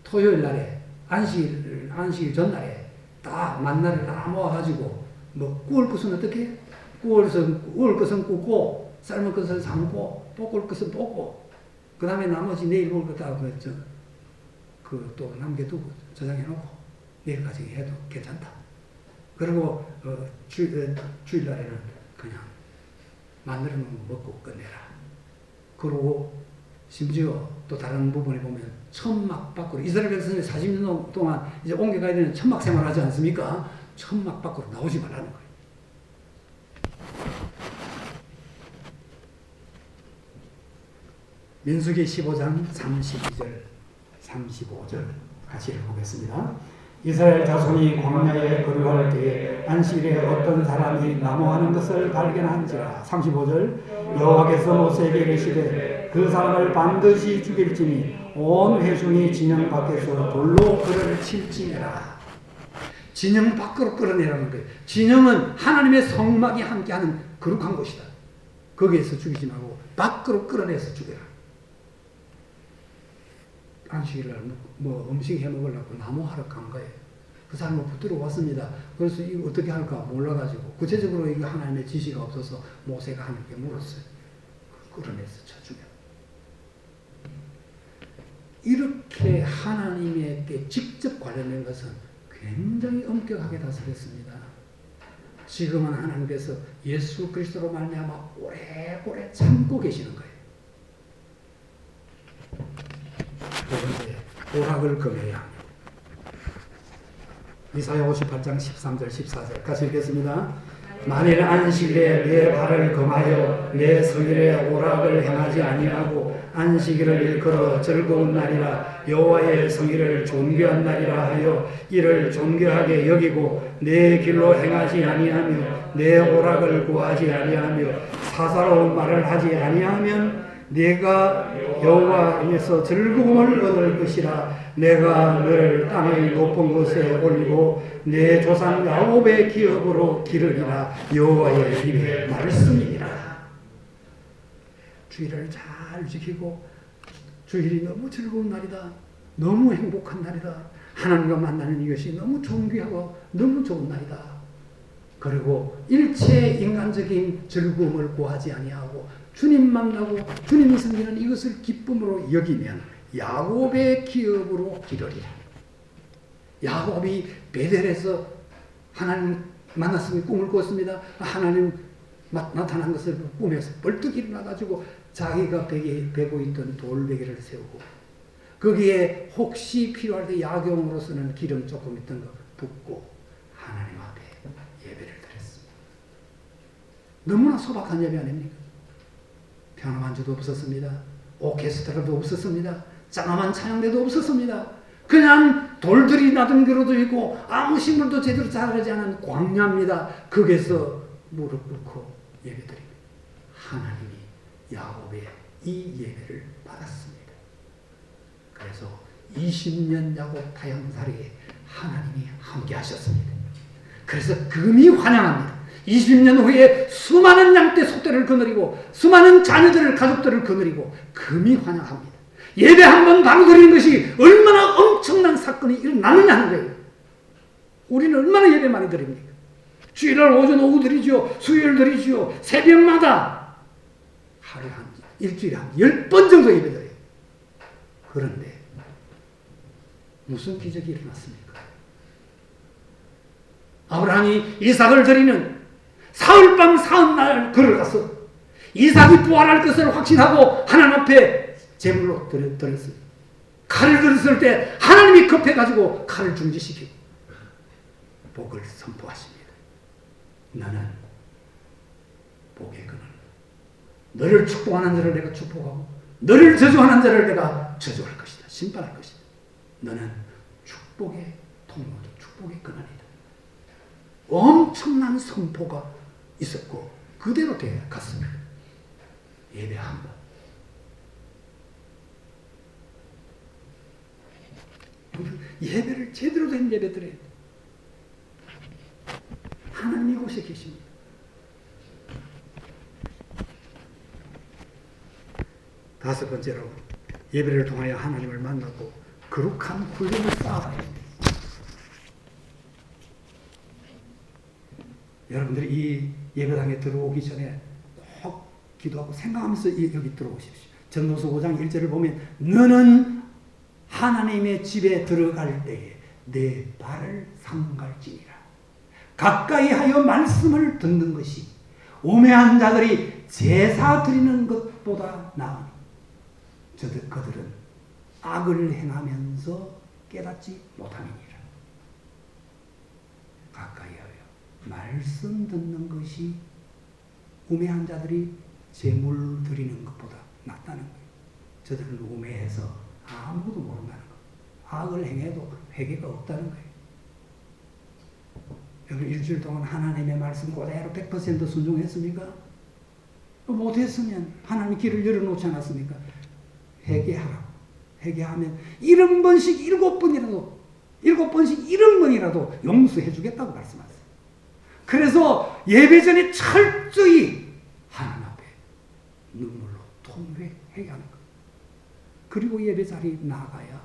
토요일 날에 안식일 전날에 다 만나를 다 모아가지고 뭐 구울 것은 어떻게? 구울 것은 굽고 삶을 것은 삶고 볶을 것은 볶고 그 다음에 나머지 내일 먹을 것 다 또 남겨두고 저장해놓고 내일까지 해도 괜찮다. 그리고 주일날에는 그냥 만들어 놓은 거 먹고 끝내라. 그리고 심지어 또 다른 부분에 보면 천막 밖으로 이스라엘 백성이 40년 동안 이제 옮겨가야 되는 천막 생활하지 않습니까? 천막 밖으로 나오지 말라는 거예요. 민수기 15장 32절 35절 같이 읽어보겠습니다. 이스라엘 자손이 광야에 거류할 때에 안식일에 어떤 사람이 나무하는 것을 발견한지라. 35절 여호와께서 모세에게 이르시되 그 사람을 반드시 죽일지니 온 회중이 진영 밖에서 돌로 그를 칠지니라. 진영 밖으로 끌어내라는 거예요. 진영은 하나님의 성막이 함께하는 거룩한 곳이다. 거기에서 죽이지 말고 밖으로 끌어내서 죽여라. 안식일날 뭐 음식 해 먹으려고 나무하러 간 거예요. 그 사람을 붙들어 왔습니다. 그래서 이거 어떻게 할까 몰라가지고 구체적으로 이거 하나님의 지시가 없어서 모세가 하나님께 물었어요. 끌어내서 쳐 죽여. 이렇게 하나님에게 직접 관련된 것은 굉장히 엄격하게 다스렸습니다. 지금은 하나님께서 예수 그리스도로 말미암아 오래오래 참고 계시는 거예요. 두 번째, 오락을 금해야 합니다. 이사야 58장 13절 14절 같이 읽겠습니다. 만일 안식일에 내 발을 금하여 내 성일에 오락을 행하지 아니하고 안식일을 일컬어 즐거운 날이라 여호와의 성일을 존귀한 날이라 하여 이를 존귀하게 여기고 내 길로 행하지 아니하며 내 오락을 구하지 아니하며 사사로운 말을 하지 아니하면 내가 여호와 안에서 즐거움을 얻을 것이라. 내가 너를 땅의 높은 곳에 올리고 내 조상 야곱의 기업으로 기르리라. 여호와의 입의 말씀이니라. 주일을 잘 지키고 주일이 너무 즐거운 날이다. 너무 행복한 날이다. 하나님과 만나는 이것이 너무 존귀하고 너무 좋은 날이다. 그리고 일체 인간적인 즐거움을 구하지 아니하고 주님 만나고 주님이 섬기는 이것을 기쁨으로 여기면 야곱의 기업으로 기르리라. 야곱이 베델에서 하나님 만났으니 꿈을 꿨습니다. 하나님 나타난 것을 꿈에서 벌떡 일어나가지고 자기가 베고 있던 돌베개를 세우고 거기에 혹시 필요할 때 야경으로 쓰는 기름 조금 있던 거 붓고 하나님 앞에 예배를 드렸습니다. 너무나 소박한 예배 아닙니까? 평화만주도 없었습니다. 오케스트라도 없었습니다. 짱아만 찬양대도 없었습니다. 그냥 돌들이 나등겨로도 있고 아무 식물도 제대로 자라지 않은 광야입니다. 거기서 무릎 꿇고 예배드립니다. 하나님이 야곱의 이 예배를 받았습니다. 그래서 20년 야곱 타향살이에 하나님이 함께 하셨습니다. 그래서 금이 환영합니다. 20년 후에 수많은 양떼 소떼를 거느리고 수많은 자녀들을 가족들을 거느리고 금이 환영합니다. 예배 한 번 바로 드리는 것이 얼마나 엄청난 사건이 일어나느냐 하는 거예요. 우리는 얼마나 예배 많이 드립니까? 주일날 오전 오후 드리죠. 수요일 드리죠. 새벽마다 하루에 일주일에 한 10번 정도 예배 드려요. 그런데 무슨 기적이 일어났습니까? 아브라함이 이삭을 드리는 사흘밤 사흘날 걸어가서 이삭이 부활할 것을 확신하고 하나님 앞에 제물로 드렸어요. 칼을 들었을 때 하나님이 급해가지고 칼을 중지시키고 복을 선포하십니다. 나는 복의 근원. 너를 축복하는 자를 내가 축복하고 너를 저주하는 자를 내가 저주할 것이다. 심판할 것이다. 너는 축복의 통로다. 축복의 근원이다. 엄청난 선포가 있었고 그대로 되어 갔습니다. 예배 한 번. 예배를 제대로 된 예배 드려야 돼. 하나님 이곳에 계십니다. 다섯 번째로 예배를 통하여 하나님을 만나고 거룩한 훈련을 쌓아야 합니다. 여러분들이 이 예배당에 들어오기 전에 꼭 기도하고 생각하면서 여기 들어오십시오. 전도서 5장 1절을 보면 너는 하나님의 집에 들어갈 때에 내 발을 삼갈지니라. 가까이 하여 말씀을 듣는 것이 우매한 자들이 제사 드리는 것보다 나으니 그들은 악을 행하면서 깨닫지 못함이니라. 가까이 하여 말씀 듣는 것이 우매한 자들이 제물 드리는 것보다 낫다는 거예요. 저들은 우매해서 아무도 모른다는 거예요. 악을 행해도 회개가 없다는 거예요. 여러분 일주일 동안 하나님의 말씀 그대로 100% 순종했습니까? 못했으면 하나님이 길을 열어놓지 않았습니까? 회개하라고. 회개하면 70번씩 7번이라도 7번씩 70번이라도 용서해 주겠다고 말씀하세요. 그래서 예배 전에 철저히 하나님 앞에 눈물로 통회해야 하는 거예요. 그리고 예배 자리에 나가야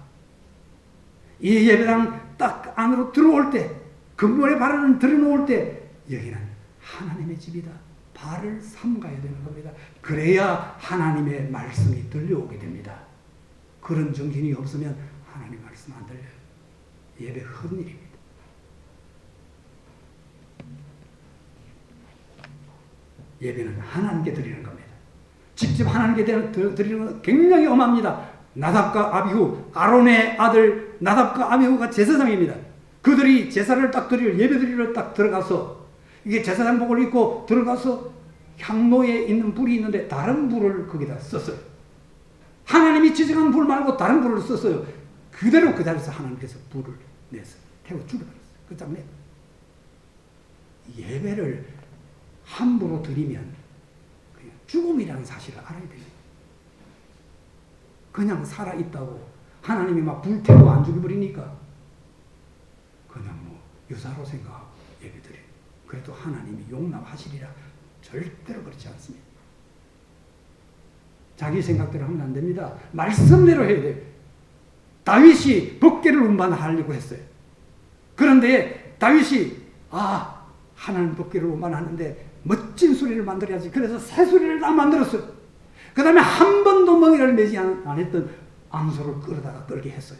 이 예배당 딱 안으로 들어올 때 금문의 발을 들여놓을 때 여기는 하나님의 집이다. 발을 삼가야 되는 겁니다. 그래야 하나님의 말씀이 들려오게 됩니다. 그런 정신이 없으면 하나님 말씀 안 들려요. 예배 헛일입니다. 예배는 하나님께 드리는 겁니다. 직접 하나님께 드리는 건 굉장히 엄합니다. 나답과 아비후, 아론의 아들 나답과 아비후가 제사장입니다. 그들이 제사를 딱 드리러, 예배 드리러 딱 들어가서 이게 제사장복을 입고 들어가서 향로에 있는 불이 있는데 다른 불을 거기다 썼어요. 하나님이 지정한 불 말고 다른 불을 썼어요. 그대로 그 자리에서 하나님께서 불을 내서 태워 죽여버렸어요. 끝장내. 예배를 함부로 드리면 그냥 죽음이라는 사실을 알아야 됩니다. 그냥 살아있다고 하나님이 막 불태워 안 죽여버리니까 그냥 뭐 유사로 생각하고 예배드려요. 그래도 하나님이 용납하시리라. 절대로 그렇지 않습니다. 자기 생각대로 하면 안 됩니다. 말씀대로 해야 돼요. 다윗이 법궤를 운반하려고 했어요. 그런데 다윗이 하나님 법궤를 운반하는데 멋진 소리를 만들어야지. 그래서 새 소리를 다 만들었어요. 그 다음에 한 번도 멍에를 매지 안 했던 암소를 끌어다가 끌게 했어요.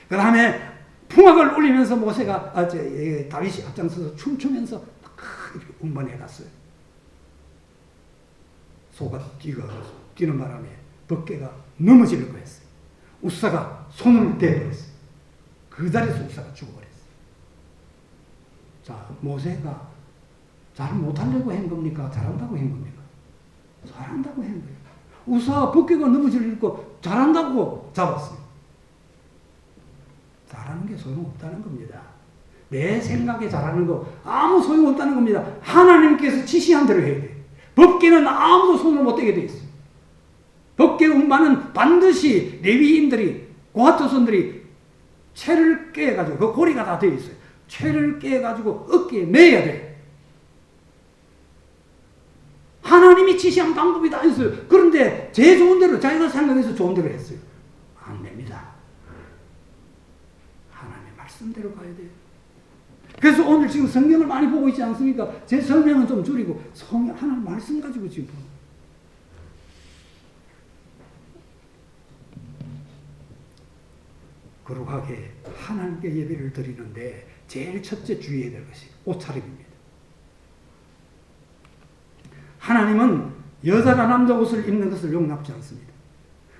그 다음에 풍악을 울리면서 다윗이 앞장서서 춤추면서 이렇게 운반해 갔어요. 소가 뛰는 바람에 법궤가 넘어지려고 했어요. 우사가 손을 대버렸어요. 그 자리에서 우사가 죽어버렸어요. 자, 모세가 잘 못하려고 한 겁니까? 잘한다고 한 겁니까? 잘한다고 한 거예요. 우사가 법궤가 넘어지려고 잘한다고 잡았어요. 잘하는 게 소용없다는 겁니다. 내 생각에 잘하는 거 아무 소용없다는 겁니다. 하나님께서 지시한 대로 해야 돼. 법궤는 아무도 손을 못 대게 돼 있어요. 법궤 운반은 반드시 레위인들이, 고하토손들이 채를 깨가지고, 그 고리가 다 되어 있어요. 채를 깨가지고 어깨에 매야 돼. 하나님이 지시한 방법이 다 있어요. 그런데 제 좋은 대로, 자기가 생각해서 좋은 대로 했어요. 안 됩니다. 하나님의 말씀대로 가야 돼요. 그래서 오늘 지금 성경을 많이 보고 있지 않습니까? 제 설명은 좀 줄이고 하나님 말씀 가지고 지금 보는. 거룩하게 하나님께 예배를 드리는데 제일 첫째 주의해야 될 것이 옷차림입니다. 하나님은 여자가 남자 옷을 입는 것을 용납지 않습니다.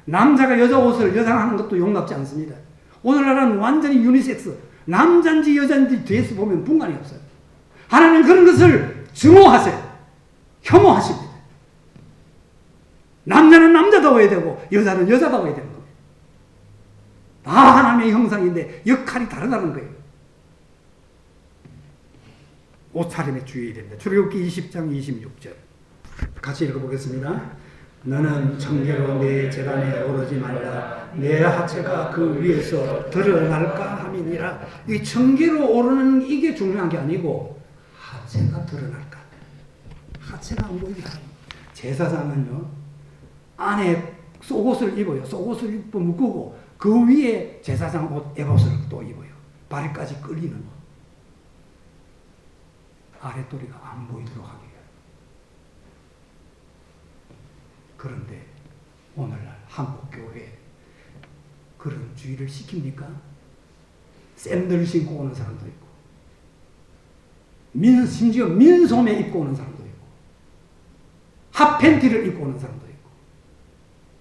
남자가 여자 옷을 여자가 하는 것도 용납지 않습니다. 오늘날은 완전히 유니섹스, 남자인지 여자인지 뒤에서 보면 분간이 없어요. 하나님은 그런 것을 증오하세요. 혐오하십니다. 남자는 남자다워야 되고 여자는 여자다워야 되는 겁니다. 다 하나님의 형상인데 역할이 다르다는 거예요. 옷차림에 주의해야 됩니다. 출애굽기 20장 26절 같이 읽어보겠습니다. 너는 청개로 내 재단에 오르지 말라. 내 하체가 그 위에서 드러날까 함이니라. 이 청개로 오르는 이게 중요한 게 아니고 하체가 드러날까. 하체가 안 보이게 하는. 제사장은요 안에 속옷을 입어요. 속옷을 입고 묶고 그 위에 제사장 옷 에봇을 또 입어요. 발까지 끌리는 옷. 아랫도리가 안 보이도록 하기 위해. 그런데 오늘날 한국교회 그런 주의를 시킵니까? 샌들 신고 오는 사람도 있고 심지어 민소매 입고 오는 사람도 있고 핫팬티를 입고 오는 사람도 있고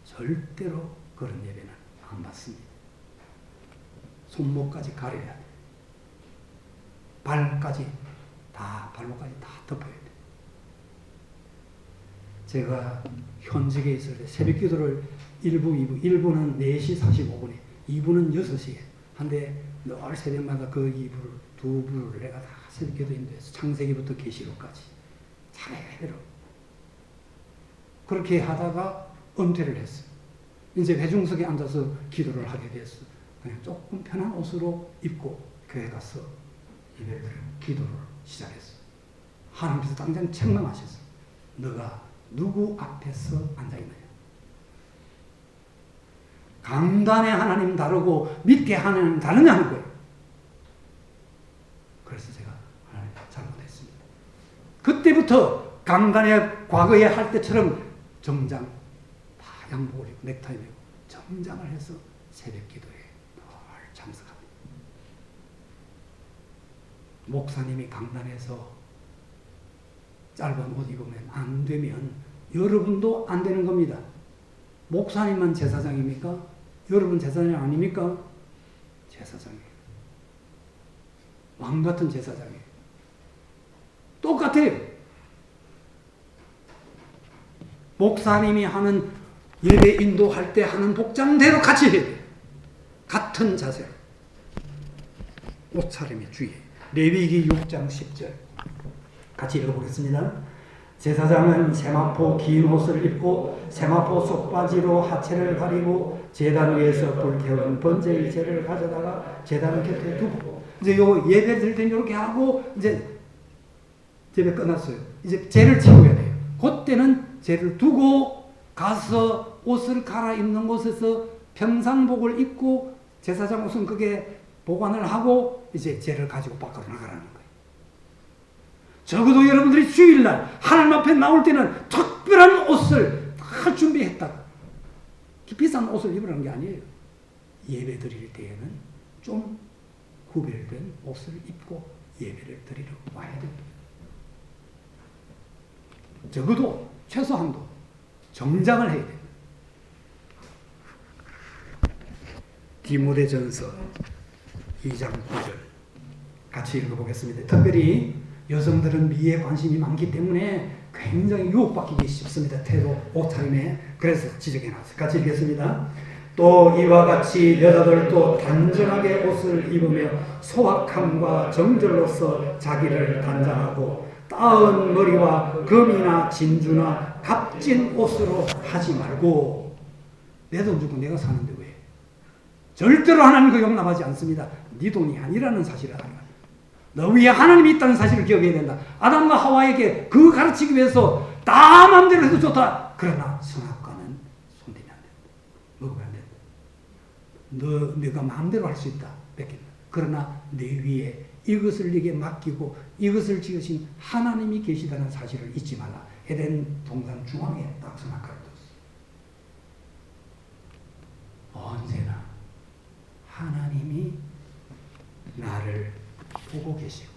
절대로 그런 예배는 안 받습니다. 손목까지 가려야 돼. 발목까지 다 덮어야 돼. 제가 현직에 있을 때 새벽 기도를 1부, 2부, 1부는 4시 45분에 2부는 6시에 한데 늘 새벽마다 그 2부를 2부를 내가 다 새벽 기도 인도해서 창세기부터 계시록까지 차례대로 그렇게 하다가 은퇴를 했어요. 이제 회중석에 앉아서 기도를 하게 됐어. 그냥 조금 편한 옷으로 입고 교회 가서 예배를 기도를 시작했어. 하나님께서 당장 책망하셨어. 너가 누구 앞에서 앉아있느냐. 강단의 하나님 다르고 밑에 하나님 다르냐는 거예요. 그래서 제가 하나님 잘못했습니다. 그때부터 강단의 과거에 할 때처럼 정장 다 양복을 입고 넥타이 메고 정장을 해서 새벽 기도에 늘 참석합니다. 목사님이 강단에서 짧은 옷 입으면 안 되면 여러분도 안 되는 겁니다. 목사님만 제사장입니까? 여러분 제사장 아닙니까? 제사장이에요. 왕 같은 제사장이에요. 똑같아요. 목사님이 하는 예배 인도할 때 하는 복장대로 같이 해야 돼요. 같은 자세. 옷차림에 주의해요. 레위기 6장 10절 같이 읽어보겠습니다. 제사장은 세마포 긴 옷을 입고 세마포 속바지로 하체를 가리고 제단 위에서 불태운 번제의 재를 가져다가 제단 곁에 두고 이제 요 예배 드릴 때는 이렇게 하고 이제 예배 끝났어요. 이제 재를 치워야 돼요. 그때는 재를 두고 가서 옷을 갈아입는 곳에서 평상복을 입고 제사장 옷은 그게 보관을 하고 이제 재를 가지고 밖으로 나가라는 거예요. 적어도 여러분들이 주일날 하나님 앞에 나올 때는 특별한 옷을 다 준비했다가 비싼 옷을 입으라는 게 아니에요. 예배 드릴 때에는 좀 구별된 옷을 입고 예배를 드리러 와야 됩니다. 적어도 최소한도 정장을 해야 됩니다. 디모데전서 2장 9절 같이 읽어보겠습니다. 특별히 여성들은 미에 관심이 많기 때문에 굉장히 유혹받기 쉽습니다. 태도, 옷차림에. 그래서 지적해놨어요. 같이 읽겠습니다. 또 이와 같이 여자들도 단정하게 옷을 입으며 소확함과 정절로서 자기를 단장하고 따은 머리와 금이나 진주나 값진 옷으로 하지 말고 내 돈 주고 내가 사는데 왜? 절대로 하나님 그 용납하지 않습니다. 네 돈이 아니라는 사실을 알아요. 너 위에 하나님이 있다는 사실을 기억해야 된다. 아담과 하와에게 그 가르치기 위해서 다 마음대로 해도 좋다. 그러나 선악과는 손대면 안 된다. 먹으면 안 된다. 네가 마음대로 할 수 있다. 뺏긴다. 그러나 내 위에 이것을 네게 맡기고 이것을 지으신 하나님이 계시다는 사실을 잊지 말라. 에덴 동산 중앙에 딱 선악과를 뒀어. 언제나 하나님이 나를 보고 계시고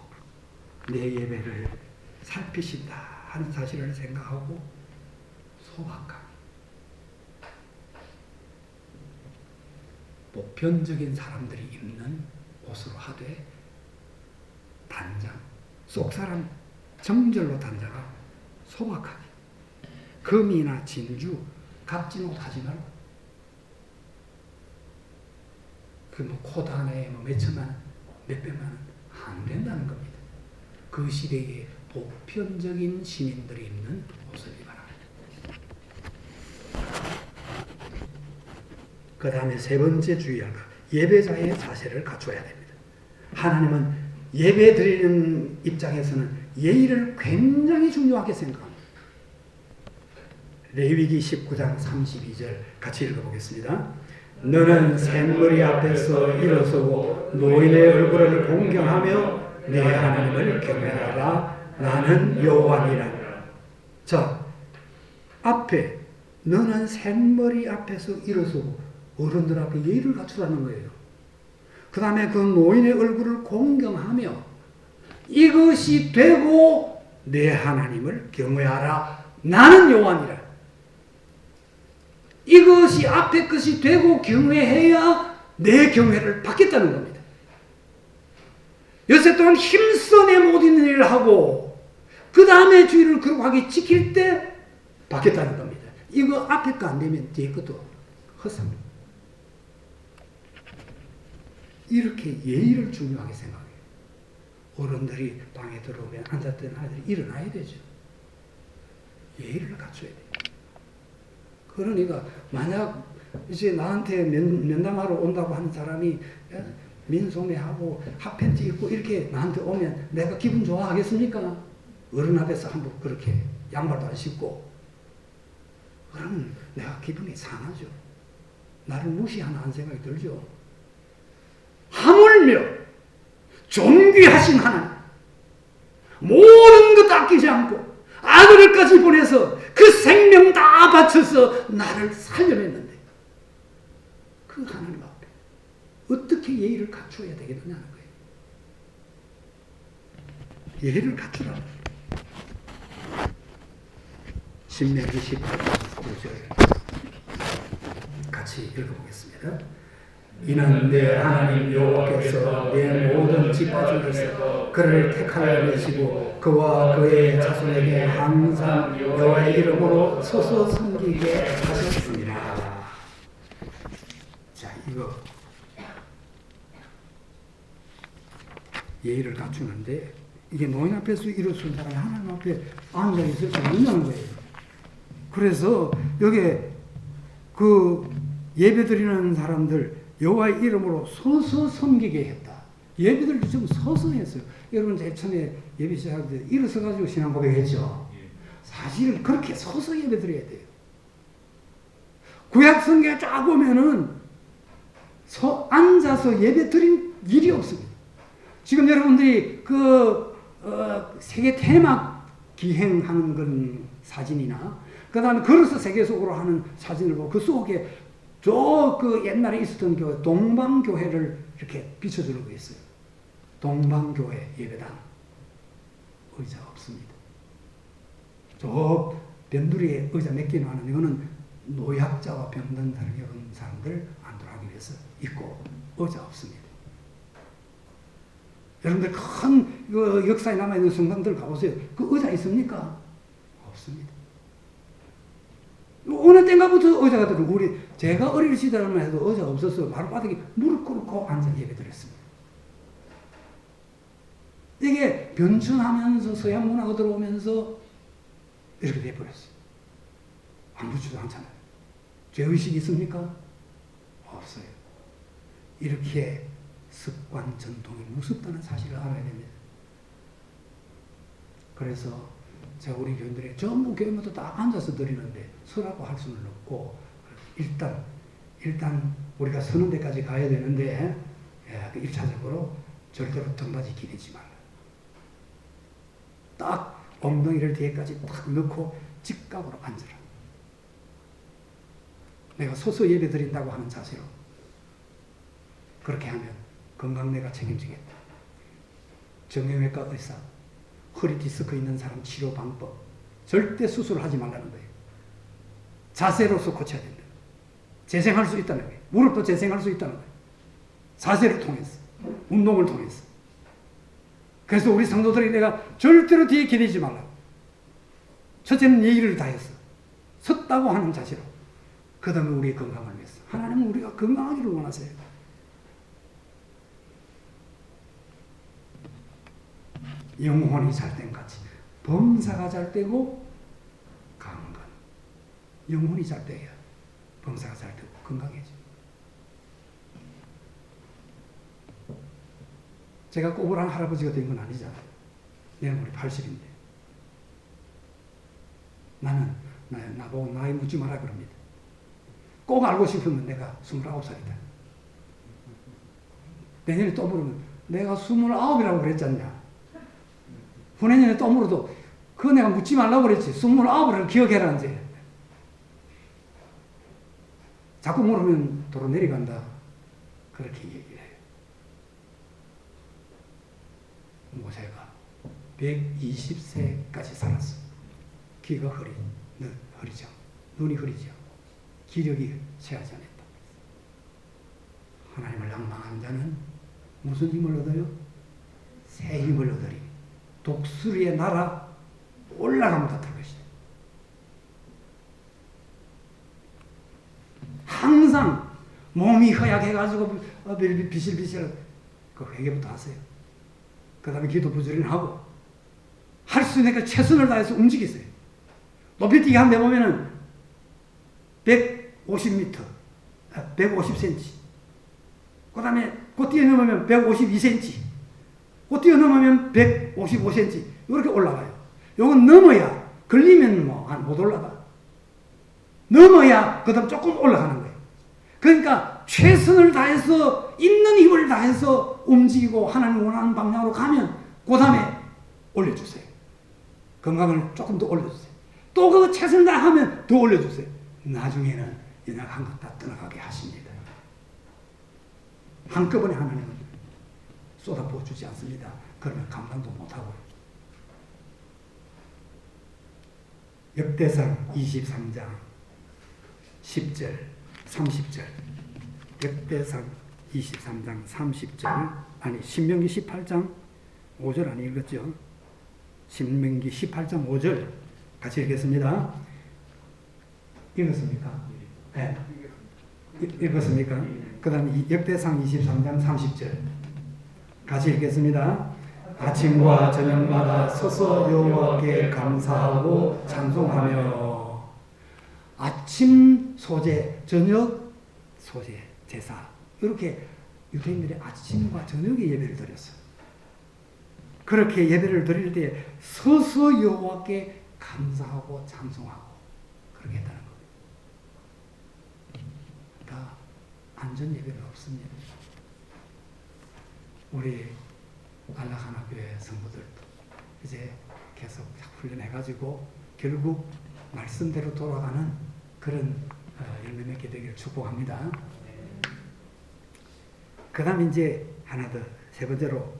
내 예배를 살피신다 하는 사실을 생각하고 소박하게 보편적인 사람들이 입는 옷으로 하되 단장, 속사람 정절로 단장하고 소박하게 금이나 진주, 값진 옷 하지 말고 그 뭐 코단에 뭐 몇천만 원, 몇백만 원 안 된다는 겁니다. 그 시대에 보편적인 시민들이 입는 옷을 입어라. 그 다음에 세 번째 주의할 것, 예배자의 자세를 갖춰야 됩니다. 하나님은 예배 드리는 입장에서는 예의를 굉장히 중요하게 생각합니다. 레위기 19장 32절 같이 읽어보겠습니다. 너는 샘머리 앞에서 일어서고 노인의 얼굴을 공경하며 내 하나님을 경외하라. 나는 여호와니라. 자, 앞에 너는 샘머리 앞에서 일어서고 어른들 앞에 예의를 갖추라는 거예요. 그 다음에 그 노인의 얼굴을 공경하며 이것이 되고 내 하나님을 경외하라. 나는 여호와니라. 이것이 앞에 것이 되고 경외해야 내 경외를 받겠다는 겁니다. 여세 동안 힘써 내 모든 일을 하고 그 다음에 주의를 거룩하게 지킬 때 받겠다는 겁니다. 이거 앞에 거 안 되면 뒤에 것도 헛삽니다. 이렇게 예의를 중요하게 생각해요. 어른들이 방에 들어오면 앉았던 아이들이 일어나야 되죠. 예의를 갖춰야 돼요. 그러니까 만약 이제 나한테 면담하러 온다고 하는 사람이 민소매하고 핫팬티 입고 이렇게 나한테 오면 내가 기분 좋아하겠습니까? 어른 앞에서 한번 그렇게 양말도 안 신고 그러면 내가 기분이 상하죠. 나를 무시하는 한 생각이 들죠. 하물며 존귀하신 하나님 모든 것 아끼지 않고 아들을까지 보내서 그 생명 다 바쳐서 나를 살려냈는데 그 하나님 앞에 어떻게 예의를 갖춰야 되겠느냐는 거예요. 예의를 갖추라. 신명기 18절 같이 읽어보겠습니다. 이는 내 하나님 여호와께서 내 모든 지파 중에서 그를 택하여 내시고 그와 그의 자손에게 항상 여호와의 이름으로 서서 섬기게 하셨습니다. 자, 이거 예의를 갖추는데 이게 노인 앞에서 일어선 사람이 하나님 앞에 앉아 있을 수 없는 거예요. 그래서 여기에 그 예배 드리는 사람들 여호와의 이름으로 서서 섬기게 했다. 예배들 지금 서서 했어요. 여러분 제일 처음에 예배 시작할 때 일어서 가지고 신앙 고백했죠. 사실 그렇게 서서 예배 드려야 돼요. 구약 성경에 쫙 보면은 앉아서 예배 드린 일이 없습니다. 지금 여러분들이 세계 테마 기행하는 그런 사진이나 그 다음에 걸어서 세계 속으로 하는 사진을 보고 그 속에 그 옛날에 있었던 교회, 동방교회를 이렇게 비춰주는 거 있어요. 동방교회 예배당. 의자 없습니다. 저 변두리에 의자 몇 개나 하는 이거는 노약자와 병든 사람, 이런 사람들 안도하기 위해서 있고, 의자 없습니다. 여러분들 큰 역사에 남아있는 성당들 가보세요. 그 의자 있습니까? 없습니다. 어느 때인가부터 의자가 들어오고, 제가 어릴 시절만 해도 의자가 없어서 바로 바닥에 무릎 꿇고 앉아 예배 드렸습니다. 이게 변천하면서 서양 문화가 들어오면서 이렇게 돼버렸어요. 아무렇지도 않잖아요. 죄의식이 있습니까? 없어요. 이렇게 습관, 전통이 무섭다는 사실을 알아야 됩니다. 그래서 제가 우리 교인들에게 전부 교회마다 다 앉아서 드리는데 서라고 할 수는 없고, 일단 우리가 서는 데까지 가야 되는데 1차적으로 절대로 등받이 기대지 말라. 딱 엉덩이를 뒤에까지 딱 넣고 직각으로 앉으라. 내가 서서 예배 드린다고 하는 자세로. 그렇게 하면 건강 내가 책임지겠다. 정형외과 의사, 허리 디스크 있는 사람 치료 방법, 절대 수술하지 말라는 거예요. 자세로서 고쳐야 된다. 재생할 수 있다는 거예요. 무릎도 재생할 수 있다는 거예요. 자세를 통해서, 운동을 통해서. 그래서 우리 성도들이 내가 절대로 뒤에 기대지 말라고. 첫째는 예의를 다해서 섰다고 하는 자세로. 그 다음에 우리의 건강을 위해서. 하나님은 우리가 건강하기를 원하세요. 영혼이 잘된 같이 범사가 잘 되고 강건. 영혼이 잘 돼야 범사가 잘 되고 건강해져. 제가 꼬부랑 할아버지가 된 건 아니잖아요. 내는 우리 80인데. 나는 나보고 나이 묻지 마라 그럽니다. 꼭 알고 싶으면 내가 29살이다. 내년에 또 물으면 내가 29이라고 그랬잖냐. 후내년에 또 물어도 그거 내가 묻지 말라고 그랬지. 29을 기억해라 이제. 자꾸 물으면 도로 내려간다. 그렇게 얘기를 해요. 모세가 120세까지 살았어. 귀가 흐리죠. 눈이 흐리죠. 기력이 쇠하지 않았다. 하나님을 낭망하는 자는 무슨 힘을 얻어요? 새 힘을 얻으리. 독수리의 나라 올라가면 같을 것이다. 항상 몸이 허약해가지고 비실비실 그 회개부터 하세요. 그 다음에 기도 부지런히 하고 할 수 있는 그 최선을 다해서 움직이세요. 높이뛰기 한 대 보면은 150m, 150cm. 그 다음에 그 뛰어넘으면 152cm. 그 뛰어넘으면 155cm. 이렇게 올라가요. 요건 넘어야, 걸리면 못 올라가. 넘어야, 그 다음 조금 올라가는 거예요. 그러니까 최선을 다해서, 있는 힘을 다해서 움직이고 하나님 원하는 방향으로 가면, 그 다음에 올려주세요. 건강을 조금 더 올려주세요. 또 그 최선을 다하면 더 올려주세요. 나중에는 그냥 한 것 다 떠나가게 하십니다. 한꺼번에 하나님은 쏟아부어 주지 않습니다. 그러면 감당도 못하고요. 역대상 23장 10절 30절 역대상 23장 30절 아니 신명기 18장 5절 아니 읽었죠? 신명기 18장 5절 같이 읽겠습니다. 읽었습니까? 네. 읽었습니까? 그 다음에 역대상 23장 30절 같이 읽겠습니다. 아침과 저녁마다 서서 여호와께 감사하고 찬송하며 아침 소제, 저녁 소제, 제사 이렇게 유대인들이 아침과 저녁에 예배를 드렸어요. 그렇게 예배를 드릴 때 서서 여호와께 감사하고 찬송하고 그렇게 했다는 거예요. 그러니까 안전 예배는 없습니다. 우리 안락하나교회 성도들도 이제 계속 훈련해가지고 결국 말씀대로 돌아가는 그런 열매 맺게 되기를 축복합니다. 그 다음 이제 하나 더 세 번째로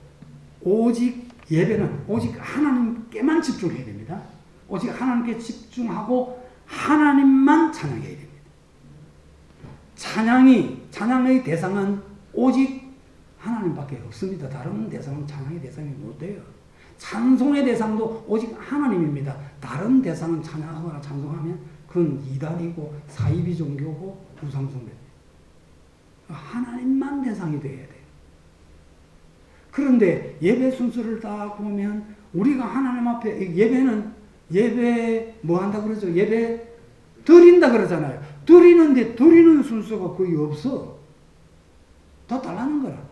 오직 예배는 오직 하나님께만 집중해야 됩니다. 오직 하나님께 집중하고 하나님만 찬양해야 됩니다. 찬양의 대상은 오직 하나님밖에 없습니다. 다른 대상은 찬양의 대상이 못 돼요. 찬송의 대상도 오직 하나님입니다. 다른 대상은 찬양하거나 찬송하면 그건 이단이고 사이비 종교고 우상숭배. 하나님만 대상이 되어야 돼요. 그런데 예배 순서를 딱 보면 우리가 하나님 앞에 예배 뭐 한다 그러죠? 예배 드린다 그러잖아요. 드리는데 드리는 순서가 거의 없어. 더 달라는 거라.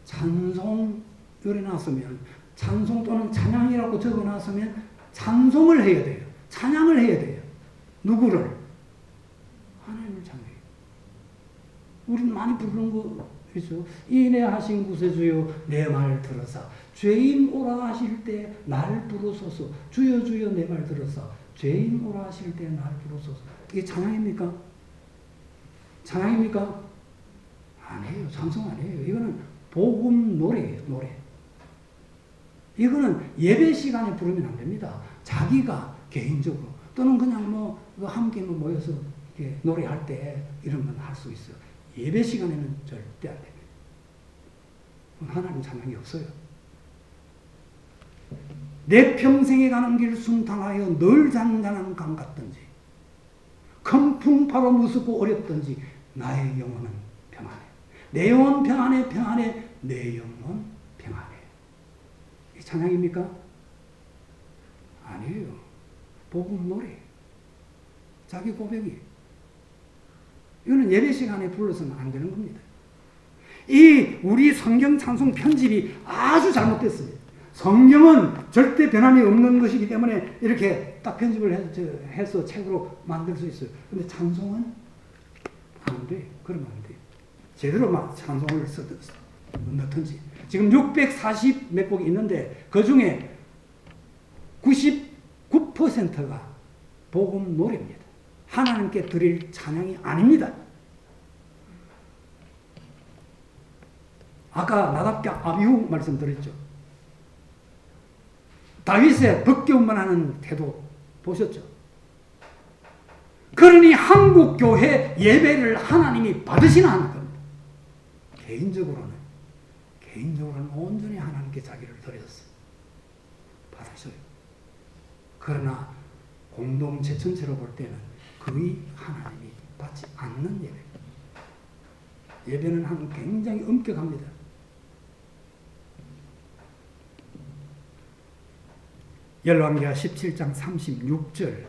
찬송 요래 나왔으면 찬송 또는 찬양이라고 적어놨으면 찬송을 해야 돼요. 찬양을 해야 돼요. 누구를? 하나님을 찬양해요. 우리는 많이 부르는 거 그렇죠? 인애하신 구세주여 내 말 들으사 죄인 오라 하실 때 날 부르소서 주여 주여 내 말 들으사 죄인 오라 하실 때 날 부르소서 이게 찬양입니까? 찬양입니까? 아니에요. 찬송 아니에요. 이거는 복음 노래예요. 노래. 이거는 예배 시간에 부르면 안 됩니다. 자기가 개인적으로 또는 그냥 뭐 함께 모여서 이렇게 노래할 때 이런 건 할 수 있어요. 예배 시간에는 절대 안 됩니다. 하나님 찬양이 없어요. 내 평생에 가는 길 순탄하여 늘 잔잔한 강 같든지 큰 풍파로 무섭고 어렵든지 나의 영혼은 평안해. 내 영혼 평안해 평안해 내 영혼 평안해. 이 찬양입니까? 아니에요. 복음 노래. 자기 고백이. 이거는 예배 시간에 불러서는 안 되는 겁니다. 이 우리 성경 찬송 편집이 아주 잘못됐습니다. 성경은 절대 변함이 없는 것이기 때문에 이렇게 딱 편집을 해서 책으로 만들 수 있어요. 근데 찬송은 안 돼. 그러면 안 돼. 제대로 막 찬송을 넣든지. 지금 640 몇 곡이 있는데 그 중에 99%가 복음 노래입니다. 하나님께 드릴 찬양이 아닙니다. 아까 나답게 아비후 말씀드렸죠. 다윗의 벗겨움만 하는 태도 보셨죠? 그러니 한국 교회 예배를 하나님이 받으시나 하는 겁니다. 개인적으로는 온전히 하나님께 자기를 드렸어요. 받으셔요. 그러나 공동체 전체로 볼 때는 거의 하나님이 받지 않는 예배. 예배는 굉장히 엄격합니다. 열왕기하 17장 36절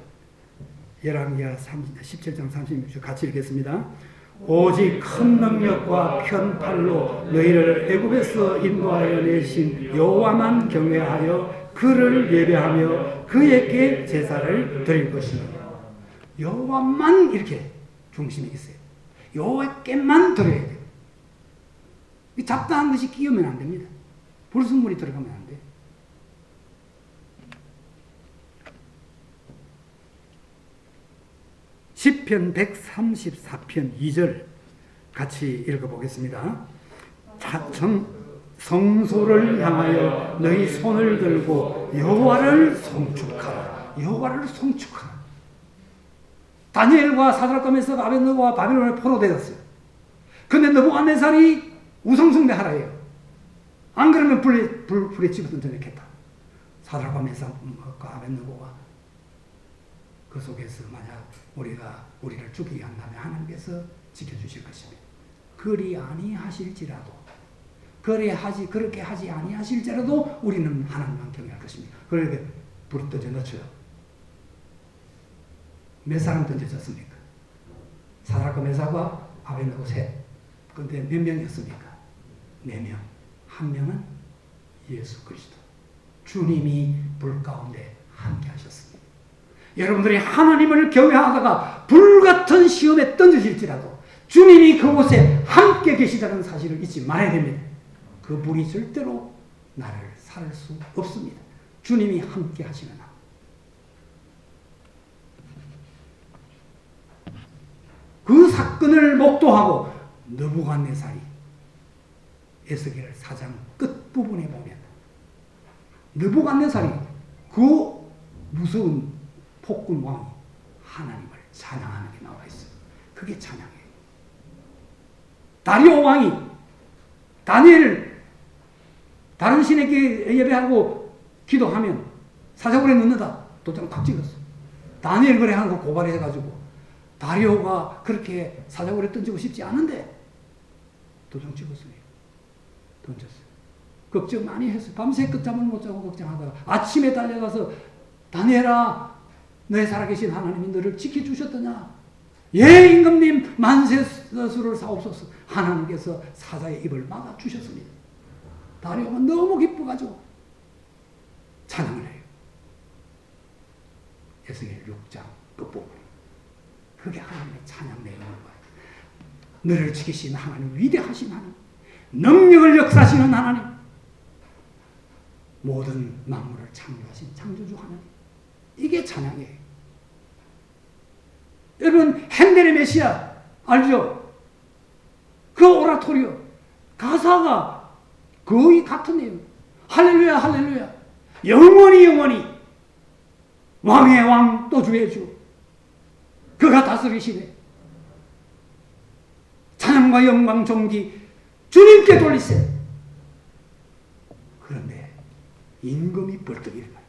열왕기하 17장 36절 같이 읽겠습니다. 오직 큰 능력과 편팔로 너희를 애굽에서 인도하여 내신 여호와만 경외하여 그를 예배하며 그에게 제사를 드릴 것이니 여호와만 이렇게 중심에 있어요. 여호와께만 드려야 돼요. 잡다한 것이 끼우면 안 됩니다. 불순물이 들어가면 안 돼요. 시편 134편 2절 같이 읽어보겠습니다. 성소를 향하여 너희 손을 들고 여호와를 송축하라. 여호와를 송축하라. 다니엘과 사드락과 메삭과 아벳느고가 바벨론에 포로되었어요. 근데 느부갓네살이 우상숭배하라예요. 안 그러면 불에 집어든 전했겠다. 사드락과 메삭과 아벳느고가 그 속에서 만약 우리를 죽이게 한다면 하나님께서 지켜주실 것입니다. 그리 아니하실지라도 그렇게 하지 아니하실지라도 우리는 하나님만 경외할 것입니다. 그렇게 불을 던져 넣어요. 몇 사람 던져졌습니까? 사드락과 메삭과 아벳느고 셋. 그런데 몇 명이었습니까? 4명. 한 명은 예수 그리스도. 주님이 불 가운데 함께 하셨습니다. 여러분들이 하나님을 경외하다가 불같은 시험에 던져질지라도 주님이 그곳에 함께 계시다는 사실을 잊지 말아야 됩니다. 그 불이 절대로 나를 살 수 없습니다. 주님이 함께 하시는 한. 그 사건을 목도하고 느부갓네살이 에스겔 4장 끝부분에 보면 느부갓네살이 그 무서운 폭군 왕이 하나님을 찬양하는 게 나와 있어요. 그게 찬양이에요. 다리오 왕이 다니엘 다른 신에게 예배하고 기도하면 사자굴에 넣는다. 도장 탁 찍었어. 다니엘 그래 하는 거 고발해가지고 다리오가 그렇게 사자굴에 던지고 싶지 않은데 도장 찍었어요. 던졌어요. 걱정 많이 했어요. 밤새 끝잠을 못 자고 걱정하다가 아침에 달려가서 다니엘아 너의 살아계신 하나님이 너를 지켜주셨더냐? 예 임금님 만세 수를 사옵소서. 하나님께서 사자의 입을 막아주셨습니다. 다리오가 너무 기뻐가지고 찬양을 해요. 에스겔 6장 끝부분. 그게 하나님의 찬양 내용인 거예요. 너를 지키신 하나님, 위대하신 하나님, 능력을 역사하시는 하나님, 모든 만물을 창조하신 창조주 하나님. 이게 찬양이에요. 여러분 핸델의 메시아 알죠? 그 오라토리오 가사가 거의 같은 내용. 할렐루야 할렐루야 영원히 영원히 왕의 왕 또 주의 주 그가 다스리시네. 찬양과 영광 존귀 주님께 돌리세. 그런데 임금이 벌떡 일어나요.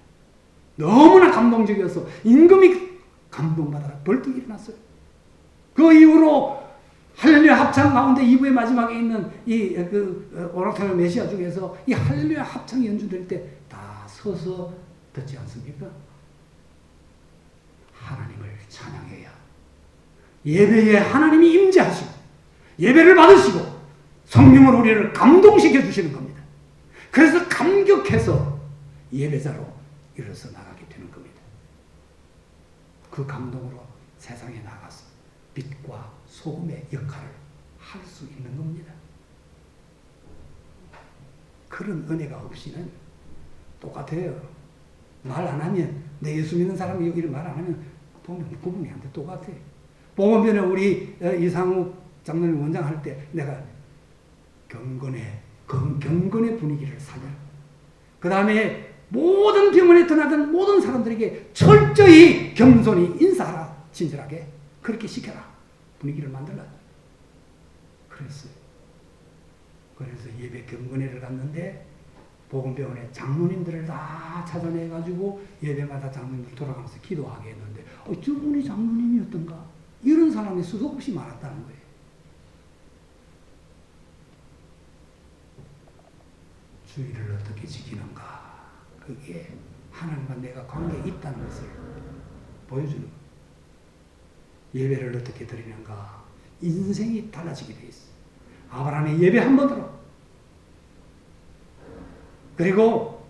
너무나 감동적이어서 임금이 감동받아 벌떡 일어났어요. 그 이후로 할렐루야 합창 가운데 2부의 마지막에 있는 이 오라토리오 메시아 중에서 이 할렐루야 합창 연주될 때 다 서서 듣지 않습니까? 하나님을 찬양해야 예배에 하나님이 임재하시고 예배를 받으시고 성령으로 우리를 감동시켜 주시는 겁니다. 그래서 감격해서 예배자로 일어서 나가게 되는 겁니다. 그 감동으로 세상에 나가서 빛과 소금의 역할을 할 수 있는 겁니다. 그런 은혜가 없이는 똑같아요. 말 안 하면 내 예수 믿는 사람이 여기를 말 안 하면 보면 구분이 안 돼. 똑같아. 보건변에 우리 이상욱 장로님 원장 할 때 내가 경건의 분위기를 살려. 그 다음에 모든 병원에 떠나던 모든 사람들에게 철저히 겸손히 인사하라. 친절하게. 그렇게 시켜라. 분위기를 만들라. 그랬어요. 그래서 예배 경건회를 갔는데 보건병원에 장로님들을 다 찾아내가지고 예배마다 장로님들 돌아가면서 기도하게 했는데 저분이 장로님이었던가? 이런 사람이 수도 없이 많았다는 거예요. 주의를 어떻게 지키는가? 그게 하나님과 내가 관계에 있다는 것을 보여주는 거예요. 예배를 어떻게 드리는가? 인생이 달라지게 돼 있어요. 아브라함의 예배 한 번으로, 그리고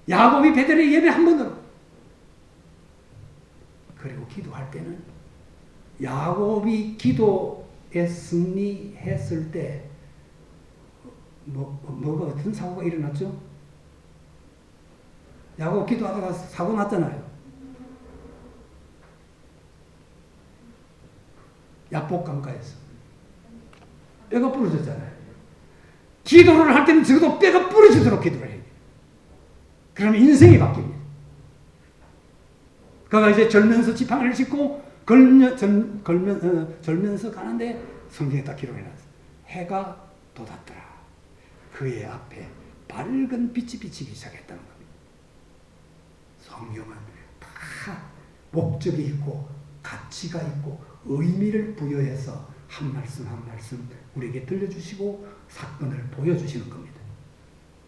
야곱이 베델의 예배 한 번으로, 그리고 기도할 때는 야곱이 기도에 승리했을 때 뭐가 어떤 사고가 일어났죠? 야곱 기도하다가 사고 났잖아요. 야복 강가에서 뼈가 부러졌잖아요. 기도를 할 때는 적어도 뼈가 부러지도록 기도를 해야 돼요. 그러면 인생이 바뀝니다. 그가 이제 절면서 지팡이를 짚고 절면서 가는데 성경에 딱 기록해 놨어요. 해가 돋았더라. 그의 앞에 밝은 빛이 비치기 시작했다는 겁니다. 성경은 다 목적이 있고 가치가 있고 의미를 부여해서 한 말씀 한 말씀 우리에게 들려주시고 사건을 보여주시는 겁니다.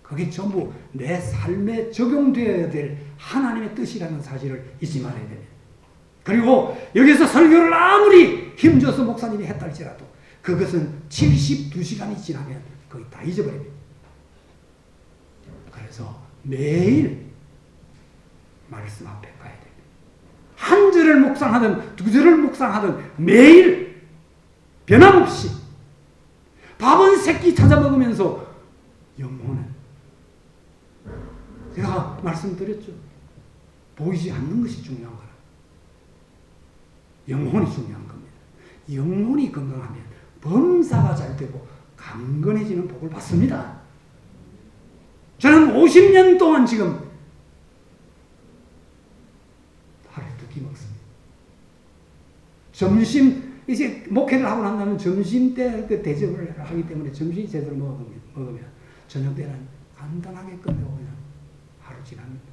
그게 전부 내 삶에 적용되어야 될 하나님의 뜻이라는 사실을 잊지 말아야 됩니다. 그리고 여기서 설교를 아무리 힘줘서 목사님이 했다 할지라도 그것은 72시간이 지나면 거의 다 잊어버립니다. 그래서 매일 말씀 앞에 가야 됩니다. 한 절을 묵상하든 두 절을 묵상하든 매일 변함없이 밥은 새끼 찾아 먹으면서 영혼은 제가 말씀드렸죠. 보이지 않는 것이 중요한 거라. 영혼이 중요한 겁니다. 영혼이 건강하면 범사가 잘 되고 강건해지는 복을 받습니다. 저는 50년 동안 지금 하루에 2끼 먹습니다. 점심 이제 목회를 하고 난 다음에 점심 때 그 대접을 하기 때문에 점심이 제대로 먹으면 저녁 때는 간단하게 끝내고 그냥 하루 지납니다.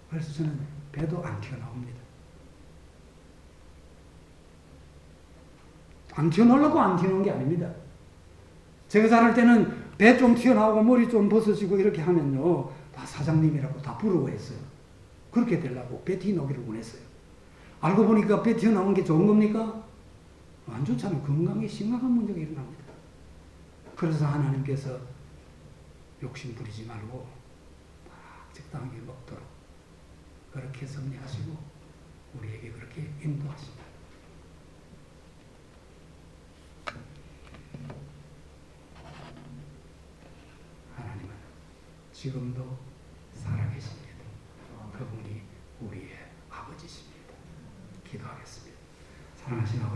그래서 저는 배도 안 튀어나옵니다. 안 튀어나오려고 안 튀어나오는 게 아닙니다. 제가 자랄 때는 배 좀 튀어나오고 머리 좀 벗어지고 이렇게 하면요 다 사장님이라고 다 부러워했어요. 그렇게 되려고 배 튀어나오기를 원했어요. 알고 보니까 배 튀어나오는 게 좋은 겁니까? 안 좋잖아요. 건강에 심각한 문제가 일어납니다. 그래서 하나님께서 욕심 부리지 말고 적당하게 먹도록 그렇게 섭리하시고 우리에게 그렇게 인도하십니다. 하나님은 지금도 살아계십니다. 그분이 우리의 아버지십니다. 기도하겠습니다. 사랑하신 아버지